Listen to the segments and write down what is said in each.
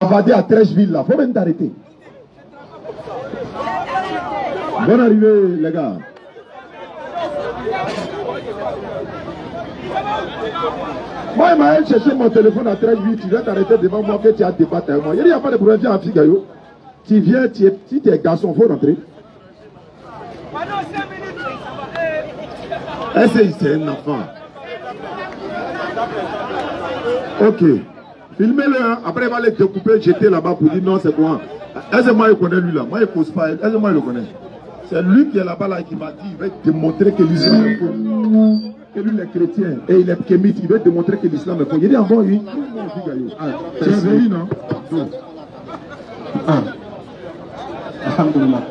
Avader à Trècheville là, faut même t'arrêter. Bonne arrivée les gars. Moi, il m'a cherché mon téléphone à Trècheville, tu viens t'arrêter devant moi que tu as débattu avec moi. Il n'y a pas de problème, viens en Figayo. Tu viens, si tu es garçon, il faut rentrer. Est-ce que c'est un enfant? Ok. Filmez-le, hein. Après il va les découper, jeter là-bas pour dire non, c'est quoi. Est-ce que moi je connais lui là? Moi je ne cause pas. Est-ce que moi je le connais? C'est lui qui est là-bas là, qui m'a dit il va démontrer que l'islam est faux. Que lui il est chrétien et il est kémite, il va démontrer que l'islam est faux. Il dit encore oui. Tu es venu non? Alhamdulillah.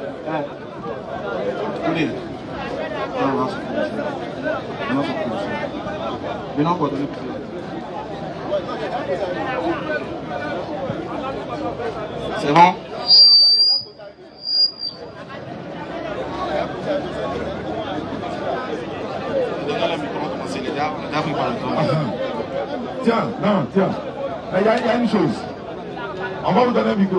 C'est bon? Tiens, non, tiens. Il y a une chose. On va vous donner un micro.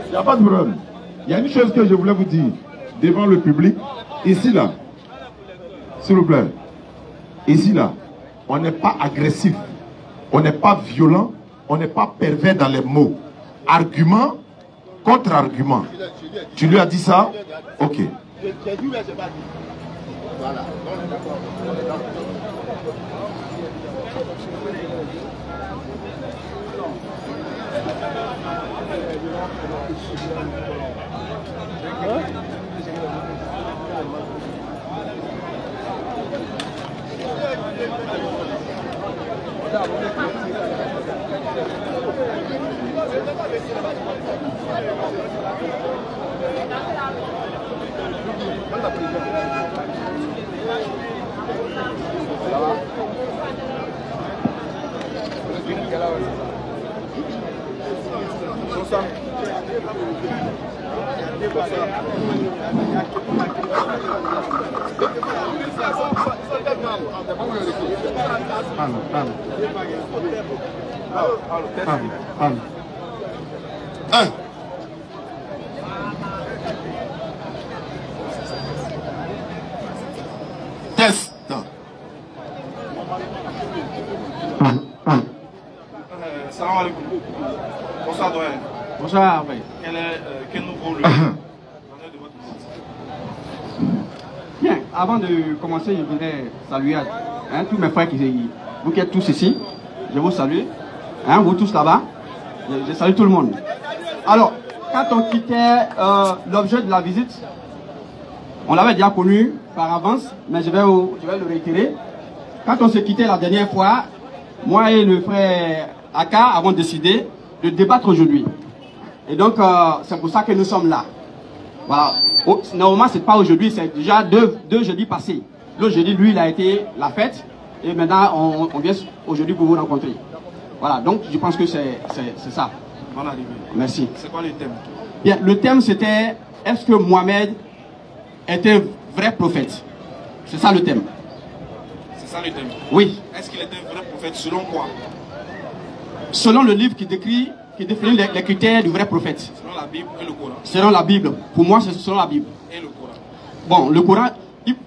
Il n'y a pas de problème. Il y a une chose que je voulais vous dire devant le public. Ici, là. S'il vous plaît. Ici, là. On n'est pas agressif. On n'est pas violent. On n'est pas pervers dans les mots. Argument contre argument. Tu lui as dit ça? Ok. Voilà. Test. Salam alaikum. Bonsoir, doyen. Bonsoir. Quel nouveau le de votre visite? Bien, avant de commencer, je voudrais saluer tous mes frères vous qui êtes tous ici. Je vous salue. Vous tous là-bas. Je salue tout le monde. Alors, quand on quittait l'objet de la visite, on l'avait déjà connu par avance, mais je vais le réitérer. Quand on s'est quitté la dernière fois, moi et le frère Aka avons décidé de débattre aujourd'hui. Et donc, c'est pour ça que nous sommes là. Voilà. Normalement, c'est pas aujourd'hui, c'est déjà deux jeudis passés. Le jeudi, lui, il a été la fête. Et maintenant, on vient aujourd'hui pour vous rencontrer. Voilà, donc je pense que c'est ça. Bonne arrivée. Merci. C'est quoi le thème? Bien, le thème c'était, est-ce que Mohamed est un vrai prophète? C'est ça le thème. C'est ça le thème? Oui. Est-ce qu'il est un vrai prophète selon quoi? Selon le livre qui définit les critères du vrai prophète. Selon la Bible et le Coran? Selon la Bible. Pour moi, c'est selon la Bible. Et le Coran? Bon, le Coran,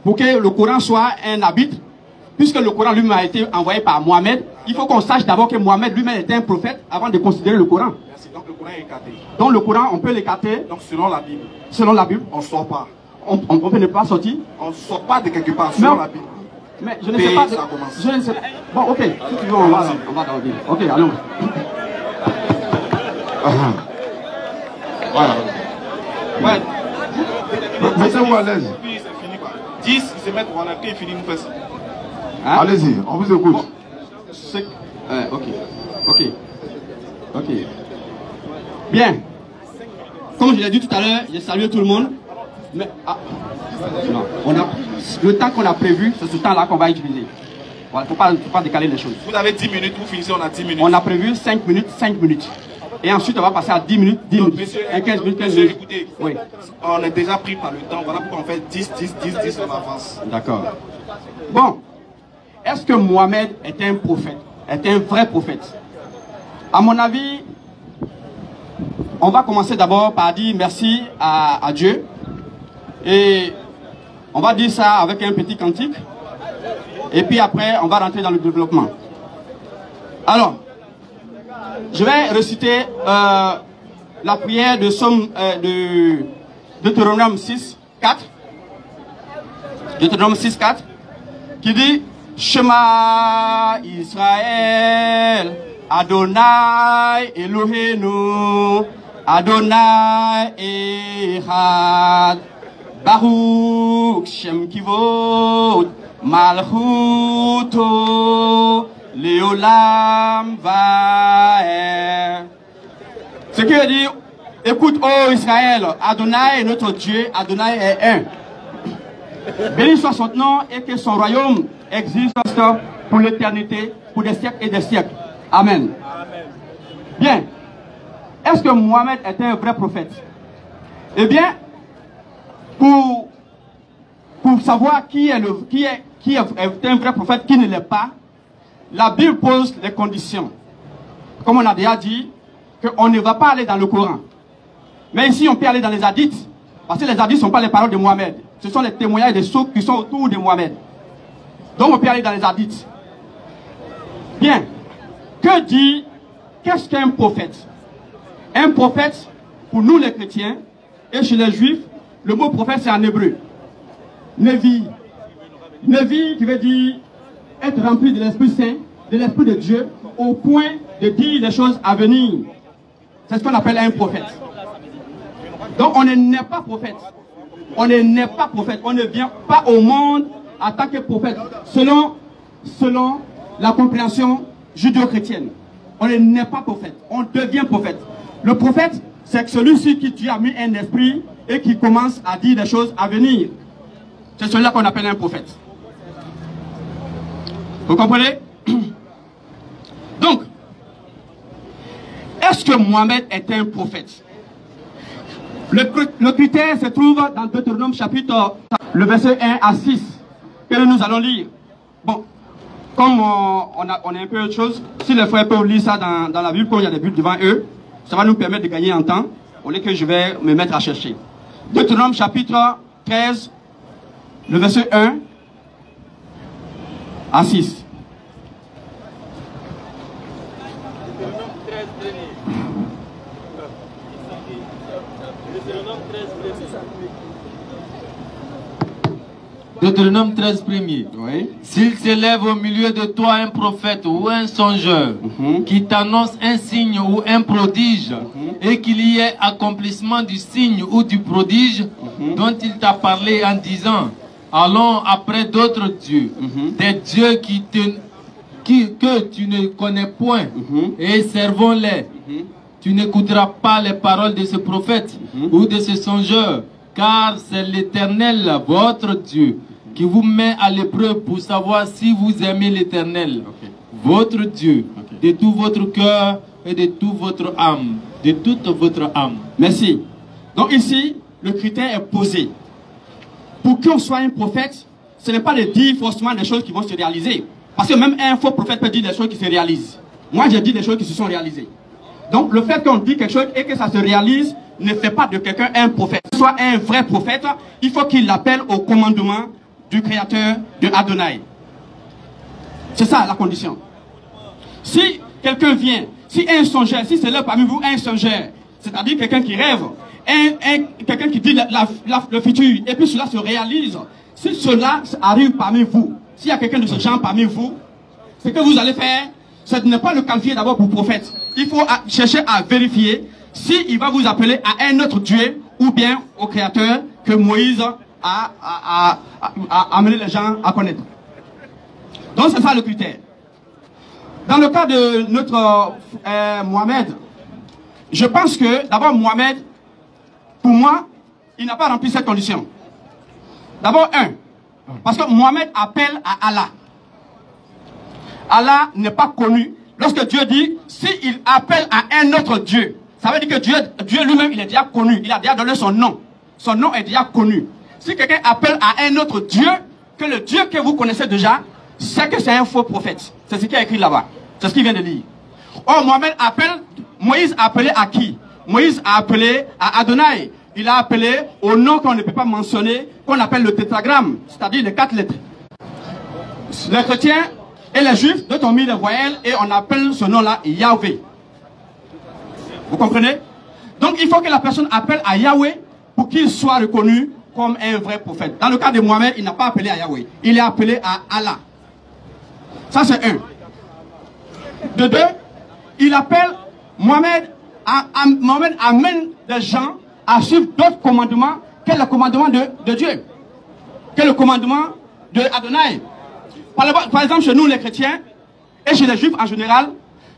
pour que le Coran soit un arbitre, puisque le Coran lui-même a été envoyé par Mohamed, il faut qu'on sache d'abord que Mohamed lui-même était un prophète avant de considérer le Coran. Merci. Donc le Coran est écarté. Donc le Coran, on peut l'écarter. Donc selon la Bible. Selon la Bible. On ne sort pas. On peut ne pas sortir. On ne sort pas de quelque part selon la Bible. Mais je ne sais pas. Je ne sais pas. Bon, ok. Si tu veux, on va dans la Bible. Ok, allons. Voilà. Ouais. Mettez-vous à l'aise. 10, ils se mettent voilà, quand ils finissent, nous faisons ça. Hein? Allez-y, on vous écoute. Bon. Ok. Bien. Comme je l'ai dit tout à l'heure, j'ai salué tout le monde. Mais non, le temps qu'on a prévu, c'est ce temps-là qu'on va utiliser. Voilà, il ne faut pas décaler les choses. Vous avez 10 minutes, vous finissez, on a 10 minutes. On a prévu 5 minutes. Et ensuite, on va passer à 10 minutes, 10 minutes. Monsieur, et 15 minutes, 15 minutes. Écoutez, oui. On est déjà pris par le temps. Voilà pourquoi on fait 10, on avance. D'accord. Bon. Est-ce que Mohamed est un prophète? Est un vrai prophète? À mon avis, on va commencer d'abord par dire merci à Dieu. Et on va dire ça avec un petit cantique. Et puis après, on va rentrer dans le développement. Alors, je vais réciter la prière de Somme de Deutéronome 6, 4. Deutéronome 6, 4. Qui dit Shema Israël, Adonai Eloheinu, Adonai Echad, Baruch Shem Kivod, Malchuto, Leolam Vaer. Ce qui veut dire, écoute, ô Israël, Adonai est notre Dieu, Adonai est un. Béni soit son nom et que son royaume existe pour l'éternité, pour des siècles et des siècles. Amen. Bien. Est-ce que Mohamed était un vrai prophète? Eh bien, pour savoir qui est un vrai prophète, qui ne l'est pas, la Bible pose les conditions. Comme on a déjà dit, qu'on ne va pas aller dans le Coran. Mais ici, on peut aller dans les hadiths. Parce que les hadiths ne sont pas les paroles de Mohamed. Ce sont les témoignages des ceux qui sont autour de Mohamed. Donc on peut aller dans les hadiths. Bien. Qu'est-ce qu'un prophète? Un prophète, pour nous les chrétiens, et chez les juifs, le mot prophète c'est en hébreu. Nevi. Nevi qui veut dire être rempli de l'Esprit Saint, de l'Esprit de Dieu, au point de dire les choses à venir. C'est ce qu'on appelle un prophète. Donc on n'est pas prophète. On n'est pas prophète. On ne vient pas au monde en tant que prophète. Selon la compréhension judéo-chrétienne. On n'est pas prophète. On devient prophète. Le prophète, c'est celui-ci qui Dieu a mis un esprit et qui commence à dire des choses à venir. C'est celui-là qu'on appelle un prophète. Vous comprenez? Donc, est-ce que Mohamed est un prophète? Le critère se trouve dans Deutéronome chapitre, le verset 1 à 6, que nous allons lire. Bon, comme on a un peu autre chose, si les frères peuvent lire ça dans la Bible, comme il y a des Bibles devant eux, ça va nous permettre de gagner en temps, au lieu que je vais me mettre à chercher. Deutéronome chapitre 13, le verset 1 à 6. Deutéronome 13 premier. Oui. S'il s'élève au milieu de toi un prophète ou un songeur qui t'annonce un signe ou un prodige et qu'il y ait accomplissement du signe ou du prodige dont il t'a parlé en disant allons après d'autres dieux, des dieux que tu ne connais point et servons-les. Tu n'écouteras pas les paroles de ce prophète ou de ce songeur, car c'est l'Éternel, votre Dieu, qui vous met à l'épreuve pour savoir si vous aimez l'Éternel, votre Dieu, de tout votre cœur et de toute votre âme. De toute votre âme. Merci. Donc ici, le critère est posé. Pour qu'on soit un prophète, ce n'est pas de dire forcément des choses qui vont se réaliser. Parce que même un faux prophète peut dire des choses qui se réalisent. Moi, j'ai dit des choses qui se sont réalisées. Donc, le fait qu'on dit quelque chose et que ça se réalise ne fait pas de quelqu'un un prophète. Soit un vrai prophète, il faut qu'il l'appelle au commandement du Créateur de Adonai. C'est ça la condition. Si quelqu'un vient, si un songeur, si c'est là parmi vous un songeur, c'est-à-dire quelqu'un qui rêve, quelqu'un qui dit le futur, et puis cela se réalise, si cela arrive parmi vous, s'il y a quelqu'un de ce genre parmi vous, ce que vous allez faire, ce n'est pas le qualifier d'abord pour prophète. Il faut chercher à vérifier s'il va vous appeler à un autre Dieu ou bien au Créateur que Moïse a amené les gens à connaître. Donc c'est ça le critère. Dans le cas de notre Mohamed, je pense que d'abord Mohamed, pour moi, il n'a pas rempli cette condition. D'abord parce que Mohamed appelle à Allah. Allah n'est pas connu. Lorsque Dieu dit, s'il appelle à un autre Dieu, ça veut dire que Dieu lui-même, il est déjà connu. Il a déjà donné son nom. Son nom est déjà connu. Si quelqu'un appelle à un autre Dieu, que le Dieu que vous connaissez déjà, c'est que c'est un faux prophète. C'est ce qui est écrit là-bas. C'est ce qu'il vient de dire. Or, Moïse a appelé à qui? Moïse a appelé à Adonai. Il a appelé au nom qu'on ne peut pas mentionner, qu'on appelle le tétragramme, c'est-à-dire les 4 lettres. Les chrétiens et les juifs, d'autres ont mis les voyelles et on appelle ce nom-là Yahweh. Vous comprenez? Donc il faut que la personne appelle à Yahweh pour qu'il soit reconnu comme un vrai prophète. Dans le cas de Mohamed, il n'a pas appelé à Yahweh. Il est appelé à Allah. Ça c'est un. De deux, il appelle Mohamed amène des gens à suivre d'autres commandements que le commandement de Dieu, que le commandement de Adonai. Par exemple, chez nous les chrétiens et chez les juifs en général,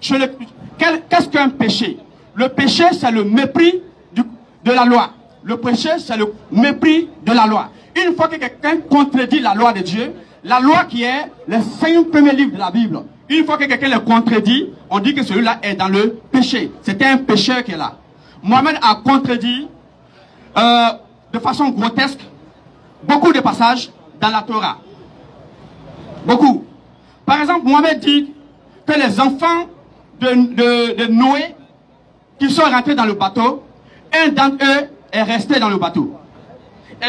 qu'est-ce qu'un péché? Le péché, c'est le mépris de la loi. Le péché, c'est le mépris de la loi. Une fois que quelqu'un contredit la loi de Dieu, la loi qui est les 5 premiers livres de la Bible, une fois que quelqu'un le contredit, on dit que celui-là est dans le péché. C'était un pécheur qui est là. Mohamed a contredit de façon grotesque beaucoup de passages dans la Torah. Beaucoup. Par exemple, Mohamed dit que les enfants de Noé qui sont rentrés dans le bateau, un d'entre eux est resté dans le bateau.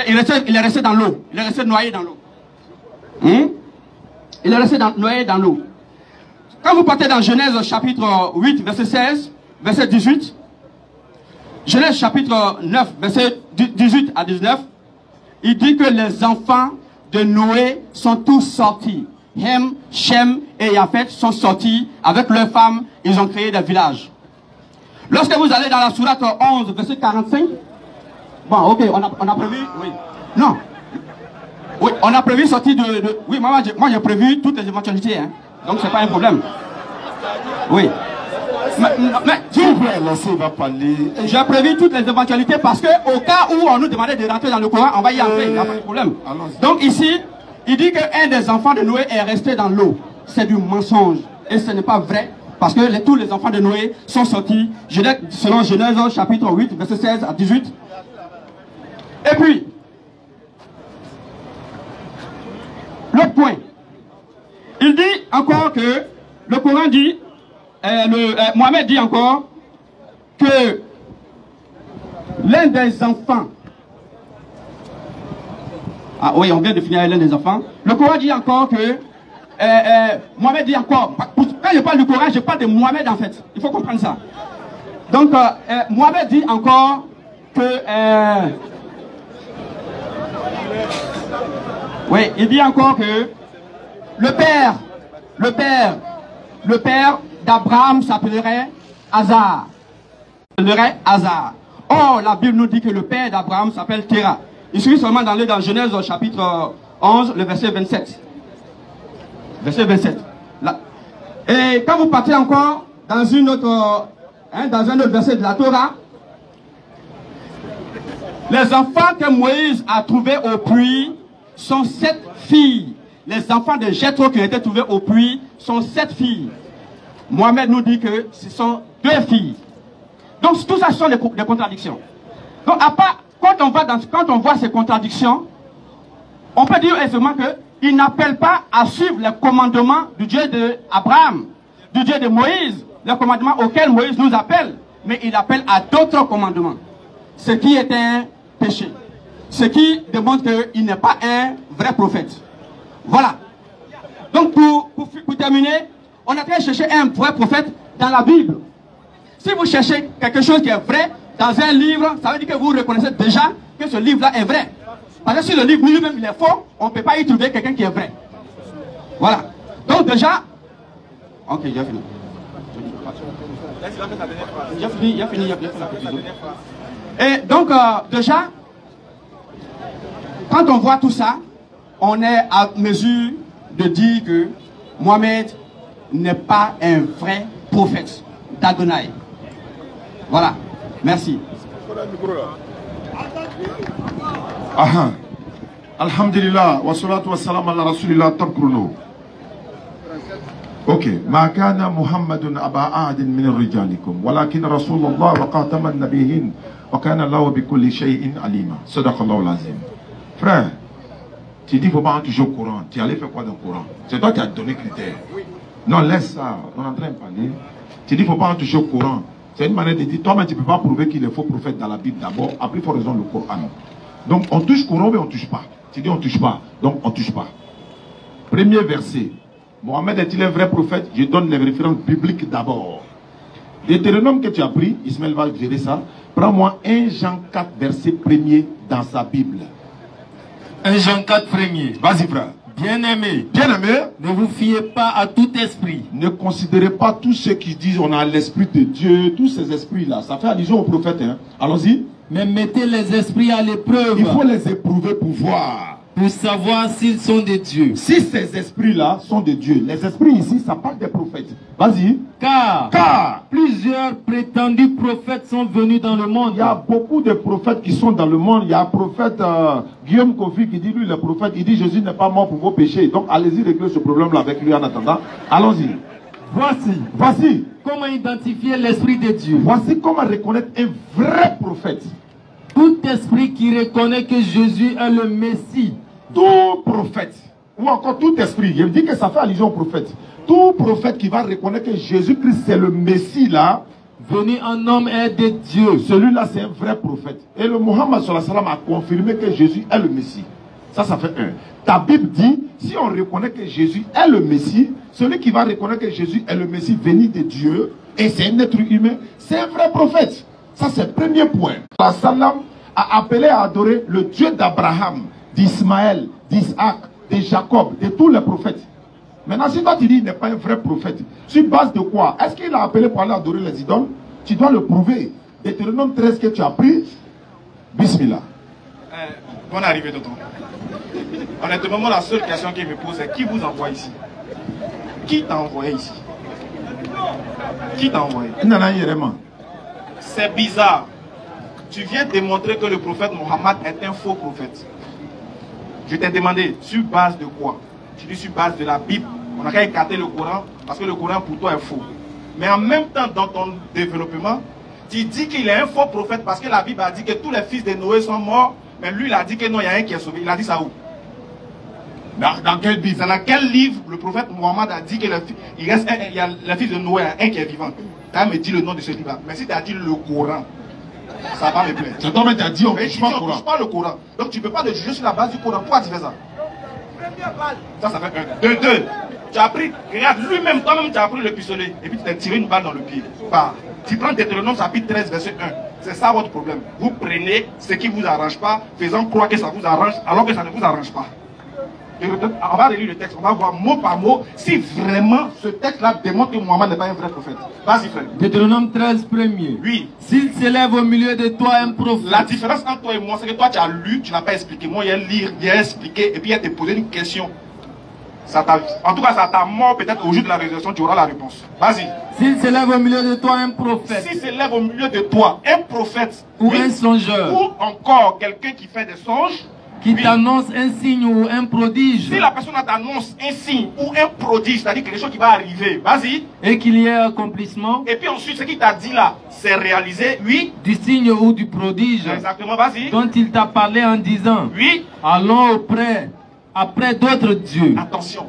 Il est resté dans l'eau. Il est resté noyé dans l'eau. Il est resté noyé dans l'eau. Quand vous partez dans Genèse chapitre 8, verset 16, verset 18, Genèse chapitre 9, verset 18 à 19, il dit que les enfants de Noé sont tous sortis. Hem, Shem et Yafet sont sortis avec leurs femmes, ils ont créé des villages. Lorsque vous allez dans la sourate 11, verset 45, bon, ok, on a prévu, oui, non, oui, on a prévu sortir oui, moi j'ai prévu toutes les éventualités, hein, donc c'est pas un problème. Oui. Mais j'ai prévu toutes les éventualités parce que au cas où on nous demandait de rentrer dans le Coran, on va y entrer, il n'y a pas de problème. Donc ici, il dit qu'un des enfants de Noé est resté dans l'eau. C'est du mensonge. Et ce n'est pas vrai. Parce que tous les enfants de Noé sont sortis, selon Genèse chapitre 8, verset 16 à 18. Et puis, l'autre point. Il dit encore que, le Coran dit, Mohamed dit encore que l'un des enfants, ah oui, on vient de finir l'un des enfants. Le Coran dit encore que Mohamed dit encore, quand je parle du Coran, je parle de Mohamed en fait. Il faut comprendre ça. Donc, Mohamed dit encore que oui, il dit encore que le père d'Abraham s'appellerait Hazar. Or, la Bible nous dit que le père d'Abraham s'appelle Terah. Il suffit seulement d'aller dans Genèse chapitre 11, le verset 27. Verset 27. Là. Et quand vous partez encore dans un autre verset de la Torah, les enfants que Moïse a trouvés au puits sont 7 filles. Les enfants de Jéthro qui ont été trouvés au puits sont 7 filles. Mohamed nous dit que ce sont 2 filles. Donc tout ça ce sont des contradictions. Donc à part, quand on voit ces contradictions, on peut dire aisément qu'il n'appelle pas à suivre les commandements du Dieu d'Abraham, du Dieu de Moïse, les commandements auxquels Moïse nous appelle, mais il appelle à d'autres commandements. Ce qui est un péché. Ce qui démontre qu'il n'est pas un vrai prophète. Voilà. Donc pour terminer, on est en train de chercher un vrai prophète dans la Bible. Si vous cherchez quelque chose qui est vrai dans un livre, ça veut dire que vous reconnaissez déjà que ce livre-là est vrai. Parce que si le livre lui-même il est faux, on ne peut pas y trouver quelqu'un qui est vrai. Voilà. Donc déjà... Ok, j'ai fini. J'ai fini. Et donc déjà, quand on voit tout ça, on est à mesure de dire que Mohamed n'est pas un vrai prophète d'Adonai. Voilà. Merci. Aha. Alhamdulillah. Wa salatu wa salam ala rasulillah tabkurno. Ok. Ma kana Muhammadun aba ahadin min rijalikum. Walakin Rasulullah wa qataman nabiyin. Wa kana Allahu bi kulli shay'in alima. Sadaqallahu l'azim. Frère, tu dis qu'il ne faut pas en toucher au Coran. Tu allais faire quoi dans le Coran? C'est toi qui as donné critère. Non, laisse ça. On est en train de parler Tu dis qu'il ne faut pas en toucher au Coran. C'est une manière de dire, toi-même, tu ne peux pas prouver qu'il est faux prophète dans la Bible d'abord. Après, il faut raison le Coran. Donc, on touche Coran, mais on ne touche pas. Tu dis, on ne touche pas. Donc, on ne touche pas. Premier verset. Mohamed est-il un vrai prophète? Je donne les références bibliques d'abord. Deutéronome que tu as pris, Ismaël va gérer ça. Prends-moi 1 Jean 4, verset 1er dans sa Bible. 1 Jean 4, 1er. Vas-y, frère. Bien-aimés, Bien-aimé, ne vous fiez pas à tout esprit. ne considérez pas tous ceux qui disent on a l'esprit de Dieu, tous ces esprits-là. Ça fait allusion au prophète. Hein? Allons-y. Mais mettez les esprits à l'épreuve. Il faut les éprouver pour voir. Pour savoir s'ils sont de Dieu. Si ces esprits-là sont de Dieu, les esprits ici, ça parle des prophètes. Vas-y. Car plusieurs prétendus prophètes sont venus dans le monde. Il y a beaucoup de prophètes qui sont dans le monde. Il y a un prophète Guillaume Kofi qui dit, lui, le prophète, il dit Jésus n'est pas mort pour vos péchés. Donc allez-y régler ce problème-là avec lui en attendant. Allons-y. Voici comment identifier l'esprit de Dieu. Voici comment reconnaître un vrai prophète. Tout esprit qui reconnaît que Jésus est le Messie. Tout prophète, ou encore tout esprit, je dis que ça fait allusion au prophète. Tout prophète qui va reconnaître que Jésus-Christ c'est le Messie là, venu en homme est de Dieu. Celui-là c'est un vrai prophète. Et le Muhammad sallallahu alayhi wa sallam a confirmé que Jésus est le Messie. Ça fait un. Ta Bible dit, si on reconnaît que Jésus est le Messie, celui qui va reconnaître que Jésus est le Messie venu de Dieu, et c'est un être humain, c'est un vrai prophète. Ça c'est le premier point. La Salam a appelé à adorer le Dieu d'Abraham, d'Ismaël, d'Isaac, de Jacob, de tous les prophètes. Maintenant, si toi tu dis qu'il n'est pas un vrai prophète, sur base de quoi? Est-ce qu'il a appelé pour aller adorer les idoles? Tu dois le prouver. Deutéronome 13 que tu as pris, Bismillah. Bonne arrivée, tonton. Honnêtement, moi, la seule question qu'il me pose est qui vous envoie ici? Qui t'a envoyé ici? Qui t'a envoyé? C'est bizarre. Tu viens démontrer que le prophète Mohammed est un faux prophète. Je t'ai demandé, sur base de quoi? Tu dis sur base de la Bible. On a qu'à écarter le Coran parce que le Coran pour toi est faux. Mais en même temps, dans ton développement, tu dis qu'il est un faux prophète parce que la Bible a dit que tous les fils de Noé sont morts. Mais lui, il a dit que non, il y a un qui est sauvé. Il a dit ça où? Dans quel Bible? Dans quel livre le prophète Mohammed a dit que il y a le fils de Noé, un qui est vivant? Tu as me dit le nom de ce livre-là. Mais si tu as dit le Coran, ça va me plaire. C'est toi qui as dit on ne touche pas le Coran. Touche pas le Coran. Donc tu ne peux pas le juger sur la base du Coran. Pourquoi tu fais ça? Ça fait un. De deux. Tu as pris, regarde, lui-même, toi-même, tu as pris le pistolet et puis tu t'es tiré une balle dans le pied. Bah, tu prends Deutéronome chapitre 13, verset 1. C'est ça votre problème. Vous prenez ce qui ne vous arrange pas, faisant croire que ça vous arrange, alors que ça ne vous arrange pas. On va relire le texte, on va voir mot par mot si vraiment ce texte-là démontre que Mohammed n'est pas un vrai prophète. Vas-y, frère. Deutéronome 13, 1er. Oui. S'il s'élève au milieu de toi un prophète. La différence entre toi et moi, c'est que toi tu as lu, tu n'as pas expliqué. Moi, il a expliqué et puis il a te posé une question. En tout cas, ça t'a mort peut-être au jour de la résurrection, tu auras la réponse. Vas-y. S'il s'élève au milieu de toi un prophète. S'il s'élève au milieu de toi un prophète. Ou oui, un songeur. Ou encore quelqu'un qui fait des songes. Qui t'annonce un signe ou un prodige. Si la personne t'annonce un signe ou un prodige, c'est-à-dire quelque chose qui va arriver, vas-y. Et qu'il y ait accomplissement. Et puis ensuite, ce qu'il t'a dit là, c'est réalisé, oui. Du signe ou du prodige. Exactement, vas-y. Dont il t'a parlé en disant. Oui. Allons après d'autres dieux. Attention.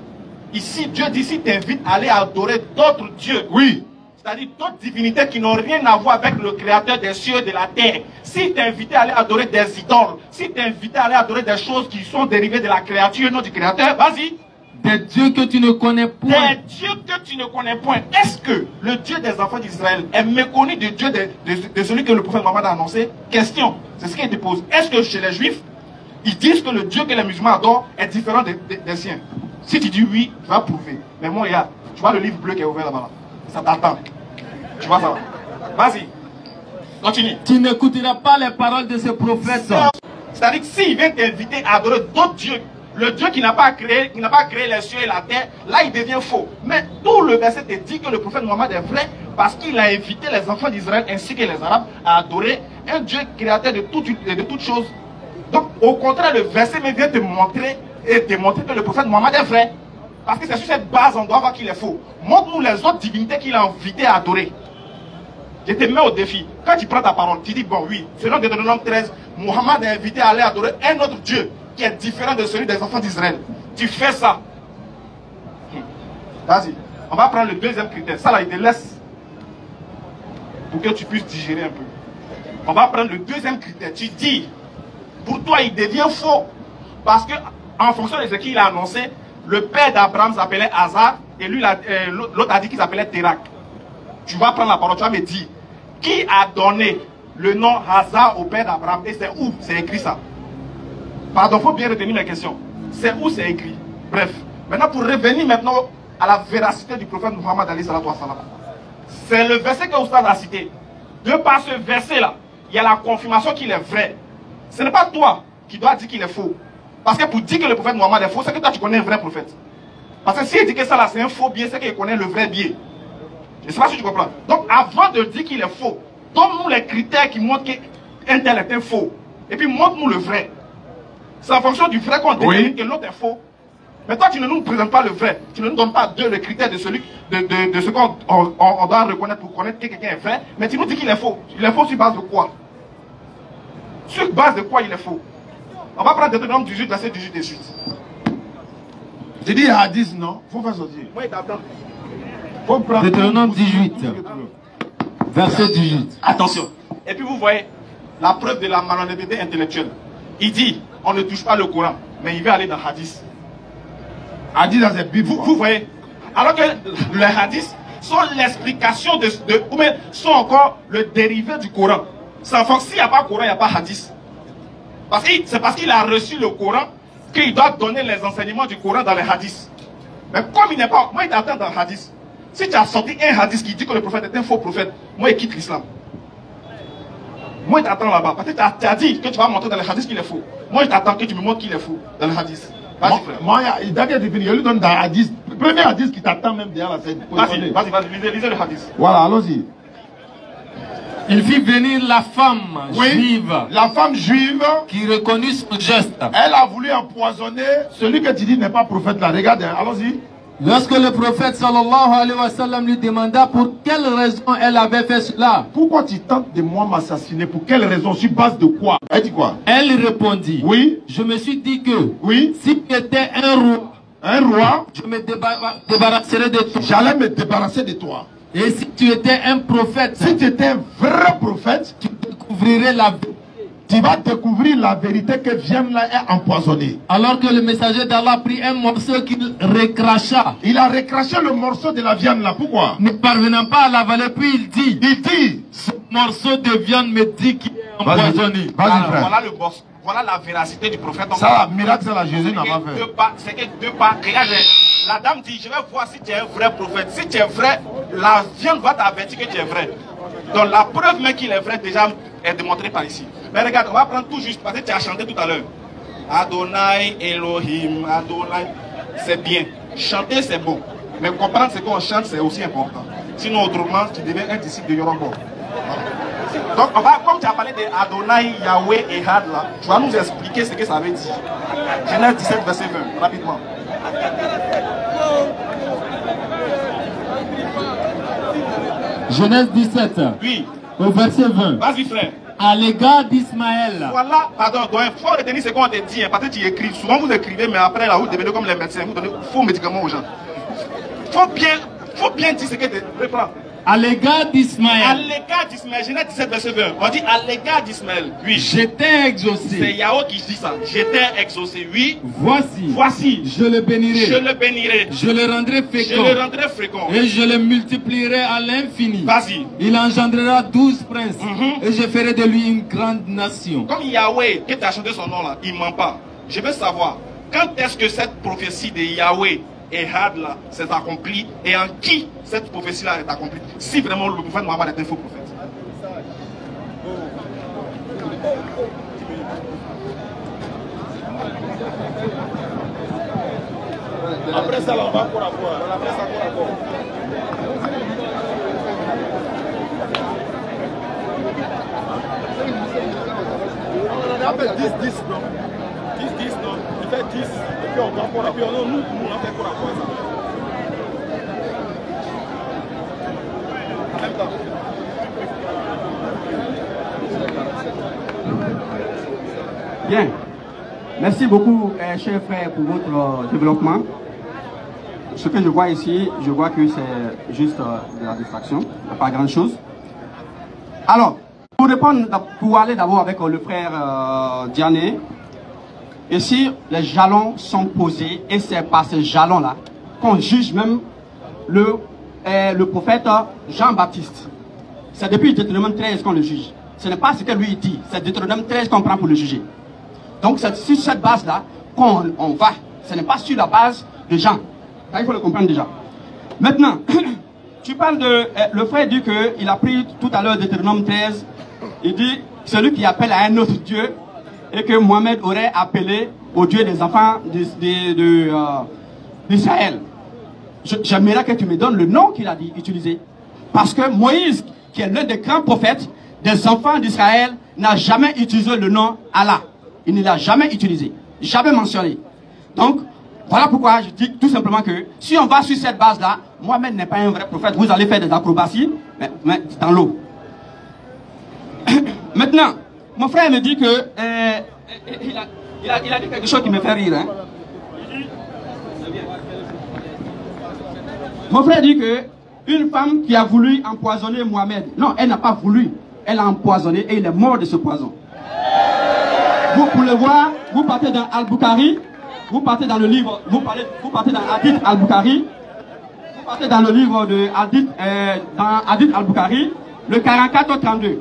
Ici, Dieu dit, si t'invite à aller adorer d'autres dieux. Oui. C'est-à-dire d'autres divinités qui n'ont rien à voir avec le créateur des cieux et de la terre. Si tu es invité à aller adorer des idoles, si tu es invité à aller adorer des choses qui sont dérivées de la créature et non du créateur, vas-y. Des dieux que tu ne connais point. Des dieux que tu ne connais point. Est-ce que le Dieu des enfants d'Israël est méconnu du Dieu de celui que le prophète Mohammed a annoncé? Question, c'est ce qu'il te pose. Est-ce que chez les Juifs, ils disent que le Dieu que les musulmans adorent est différent des siens? Si tu dis oui, tu vas prouver. Mais moi, regarde, tu vois le livre bleu qui est ouvert là-bas. Ça t'attend. Tu vois ça? Vas-y. Continue. Tu n'écouteras pas les paroles de ce prophète. C'est-à-dire que s'il vient t'inviter à adorer d'autres dieux, le Dieu qui n'a pas créé les cieux et la terre, là il devient faux. Mais tout le verset te dit que le prophète Mohammed est vrai parce qu'il a invité les enfants d'Israël ainsi que les Arabes à adorer un Dieu créateur de toutes choses. Donc au contraire, le verset vient te montrer que le prophète Mohammed est vrai. Parce que c'est sur cette base on doit voir qu'il est faux. Montre-nous les autres divinités qu'il a invité à adorer. Je te mets au défi. Quand tu prends ta parole, tu dis, bon oui, selon Deutéronome 13, Mohammed est invité à aller adorer un autre Dieu qui est différent de celui des enfants d'Israël. Tu fais ça. Vas-y. On va prendre le deuxième critère. Ça là, il te laisse pour que tu puisses digérer un peu. On va prendre le deuxième critère. Tu dis, pour toi, il devient faux. Parce que, en fonction de ce qu'il a annoncé, le père d'Abraham s'appelait Hazar et lui, l'autre a dit qu'il s'appelait Térak. Tu vas prendre la parole, tu vas me dire, qui a donné le nom Hazar au père d'Abraham et c'est où c'est écrit ça? Pardon, il faut bien retenir mes questions. C'est où c'est écrit? Bref, maintenant pour revenir maintenant à la véracité du prophète Muhammad Ali sallallahu alayhi wa sallam. C'est le verset que Oustaz a cité. De par ce verset-là, il y a la confirmation qu'il est vrai. Ce n'est pas toi qui dois dire qu'il est faux. Parce que pour dire que le prophète Muhammad est faux, c'est que toi tu connais un vrai prophète. Parce que s'il dit que ça là c'est un faux biais, c'est qu'il connaît le vrai biais. Je ne sais pas si tu comprends. Donc avant de dire qu'il est faux, donne-nous les critères qui montrent qu'un tel est un faux. Et puis montre-nous le vrai. C'est en fonction du vrai qu'on détermine que l'autre est faux. Mais toi tu ne nous présentes pas le vrai. Tu ne nous donnes pas le critère de ce qu'on doit reconnaître pour connaître que quelqu'un est vrai. Mais tu nous dis qu'il est faux. Il est faux sur base de quoi? Sur base de quoi il est faux? On va prendre Deutéronome 18, verset 18 et suite. J'ai dit hadith, non? Faut faire sortir. Moi, il t'attend. Faut prendre. Deutéronome 18, verset 18. Attention. Et puis vous voyez la preuve de la malhonnêteté intellectuelle. Il dit, on ne touche pas le Coran, mais il veut aller dans le hadith. Hadith dans cette Bible. Vous voyez? Alors que les hadiths sont l'explication ou bien sont encore le dérivé du Coran. S'il n'y a pas Coran, il n'y a pas hadith. C'est parce qu'il a reçu le Coran qu'il doit donner les enseignements du Coran dans les hadiths. Mais comme il n'est pas... Moi, il t'attend dans le hadith. Si tu as sorti un hadith qui dit que le prophète est un faux prophète, moi, il quitte l'islam. Moi, il t'attend là-bas. Parce que tu as dit que tu vas montrer dans les hadiths qu'il est faux. Moi, je t'attends que tu me montres qu'il est faux dans les hadiths. Vas-y, frère. Moi, il lui donne dans le hadith. Le premier hadith qui t'attend même derrière la scène. Vas-y, lisez le hadith. Voilà, allons-y. Il fit venir la femme juive. La femme juive qui reconnut son geste. Elle a voulu empoisonner celui que tu dis n'est pas prophète là. Regarde, allons-y. Lorsque le prophète sallallahu alayhi wa sallam lui demanda pour quelle raison elle avait fait cela. Pourquoi tu tentes de moi m'assassiner? Pour quelle raison? Sur base de quoi? Elle dit quoi? Elle répondit. Oui. Je me suis dit que oui. Si tu étais un roi. Un roi. Je me débarrasserais de toi. J'allais me débarrasser de toi. Et si tu étais un prophète. Si tu étais un vrai prophète. Tu découvrirais la vérité. Tu vas découvrir la vérité que Vienne-là est empoisonnée. Alors que le messager d'Allah prit un morceau qu'il recracha. Il a recraché le morceau de la viande là. Pourquoi? Ne parvenant pas à l'avaler, puis il dit. Ce morceau de viande me dit qu'il est empoisonné. Vas-y, frère. Voilà la véracité du prophète. Donc, ça, miracle, ça, la Jésus n'a pas fait. C'est que deux pas. Regardez, la dame dit, je vais voir si tu es un vrai prophète. Si tu es vrai, la viande va t'avertir que tu es vrai. Donc la preuve même qu'il est vrai déjà est démontrée par ici. Mais regarde, on va prendre tout juste parce que tu as chanté tout à l'heure. Adonai, Elohim, Adonai. C'est bien. Chanter, c'est bon. Mais comprendre ce qu'on chante, c'est aussi important. Sinon, autrement, tu deviens un disciple de Yoruba. Donc, comme tu as parlé de Adonai, Yahweh et Had là, tu vas nous expliquer ce que ça veut dire. Genèse 17, verset 20, rapidement. Genèse 17. Oui. Au verset 20. Vas-y, frère. À l'égard d'Ismaël. Voilà, pardon, il faut retenir ce qu'on te dit. Parce que tu écris. Souvent vous écrivez, mais après là, vous devenez comme les médecins. Vous donnez faux médicaments aux gens. Faut bien dire ce que tu reprends. À l'égard d'Ismaël. À l'égard d'Ismaël. Genèse 17, verset 20. On dit à l'égard d'Ismaël. Oui. J'étais exaucé. C'est Yahweh qui dit ça. J'étais exaucé. Oui. Voici. Je le bénirai. Je le bénirai. Je le rendrai fécond. Je le rendrai fécond. Et je le multiplierai à l'infini. Vas-y. Il engendrera 12 princes. Et je ferai de lui une grande nation. Comme Yahweh, que tu as chanté son nom là, il ne ment pas. Je veux savoir, quand est-ce que cette prophétie de Yahweh et Had là s'est accomplie et en qui cette prophétie là est accomplie? Si vraiment le prophète Mohammed est un faux prophète. Après ça, là, on va encore avoir. Après ça, encore. On fait 10, non? 10, non? Il fait 10, et puis on va encore. Et puis nous, on fait encore après ça. En même temps. Bien. Merci beaucoup, chers frères, pour votre développement. Ce que je vois ici, je vois que c'est juste de la distraction, pas grand chose. Alors, pour répondre, pour aller d'abord avec le frère Diané, ici, les jalons sont posés et c'est par ces jalons-là qu'on juge même le prophète Jean-Baptiste. C'est depuis Deutéronome 13 qu'on le juge. Ce n'est pas ce que lui dit, c'est Deutéronome 13 qu'on prend pour le juger. Donc c'est sur cette base-là qu'on va. Ce n'est pas sur la base de Jean. Ça, il faut le comprendre déjà. Maintenant, tu parles de... le frère dit qu'il a pris tout à l'heure Deutéronome 13. Il dit, celui qui appelle à un autre Dieu et que Mohamed aurait appelé au Dieu des enfants d'Israël. J'aimerais que tu me donnes le nom qu'il a dit, utilisé. Parce que Moïse, qui est l'un des grands prophètes des enfants d'Israël, n'a jamais utilisé le nom Allah. Il ne l'a jamais utilisé, jamais mentionné. Donc, voilà pourquoi je dis tout simplement que si on va sur cette base-là, Mohamed n'est pas un vrai prophète. Vous allez faire des acrobaties, mais dans l'eau. Maintenant, mon frère me dit que il a dit quelque chose qui me fait rire. Hein. Mon frère dit que une femme qui a voulu empoisonner Mohamed, non, elle n'a pas voulu, elle a empoisonné et il est mort de ce poison. Vous pouvez le voir, vous partez dans Al-Bukhari, vous partez dans le livre, vous partez dans Hadith Al-Bukhari, vous partez dans le livre de Hadith, dans Hadith Al-Bukhari, le 44-32.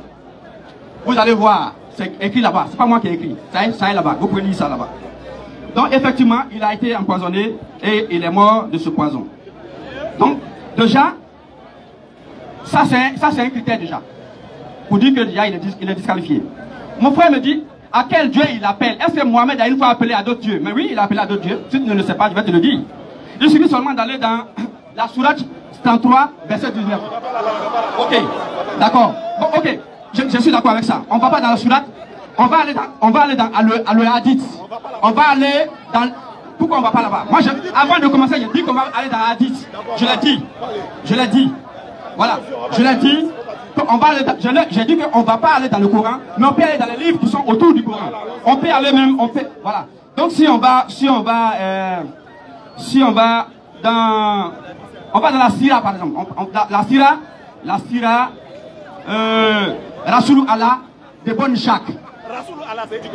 Vous allez voir, c'est écrit là-bas, c'est pas moi qui ai écrit, ça est là-bas, vous pouvez lire ça là-bas. Donc effectivement, il a été empoisonné et il est mort de ce poison. Donc, déjà, ça c'est un critère déjà, pour dire que déjà il est disqualifié. Mon frère me dit, à quel Dieu il appelle? Est-ce que Mohamed a une fois appelé à d'autres dieux? Mais oui, il a appelé à d'autres dieux. Si tu ne le sais pas, je vais te le dire. Il suffit seulement d'aller dans la sourate 33, verset 19. Ok, d'accord. Bon, ok, je suis d'accord avec ça. On ne va pas dans la sourate, on va aller dans le hadith. On va aller dans... Pourquoi on ne va pas là-bas? Moi, avant de commencer, j'ai dit qu'on va aller dans le hadith. Je l'ai dit. Voilà, je l'ai dit. J'ai dit qu'on ne va pas aller dans le Coran, mais on peut aller dans les livres qui sont autour du Coran. On peut aller même, voilà. Donc si on va dans la Sira par exemple, la Sira, Rasoulou Allah, de Ebon Ishaq.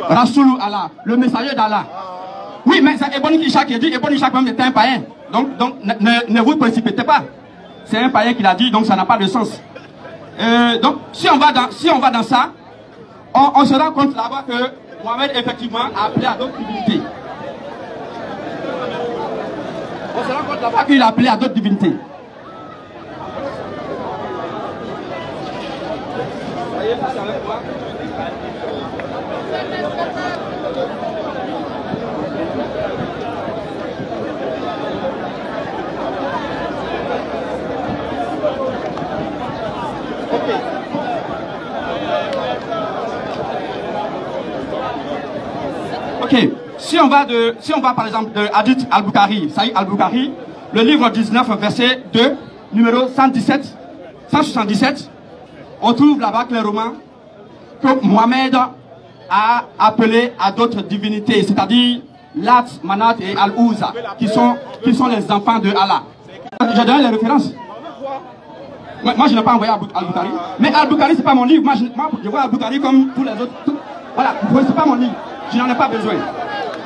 Rasoulou Allah, le messager d'Allah. Oui, mais c'est Ebon Ishaq qui a dit, Ebon Ishaq même était un païen. Donc ne vous précipitez pas. C'est un païen qui l'a dit, donc ça n'a pas de sens. Donc, si on va dans ça, on se rend compte là-bas que Mohamed effectivement a appelé à d'autres divinités. On se rend compte là-bas qu'il a appelé à d'autres divinités. Voyez, ça c'est avec moi. Ok, si on va par exemple de Hadith Al-Bukhari, Sahih Al-Bukhari, le livre 19, verset 2, numéro 177, on trouve là-bas clairement que Mohamed a appelé à d'autres divinités, c'est-à-dire Lat, Manat et Al-Ouza, qui sont les enfants de Allah. J'ai donné les références. Moi je n'ai pas envoyé Al-Bukhari, mais Al-Bukhari c'est pas mon livre, moi je vois Al-Bukhari comme tous les autres. Voilà, c'est pas mon livre. Je n'en ai pas besoin.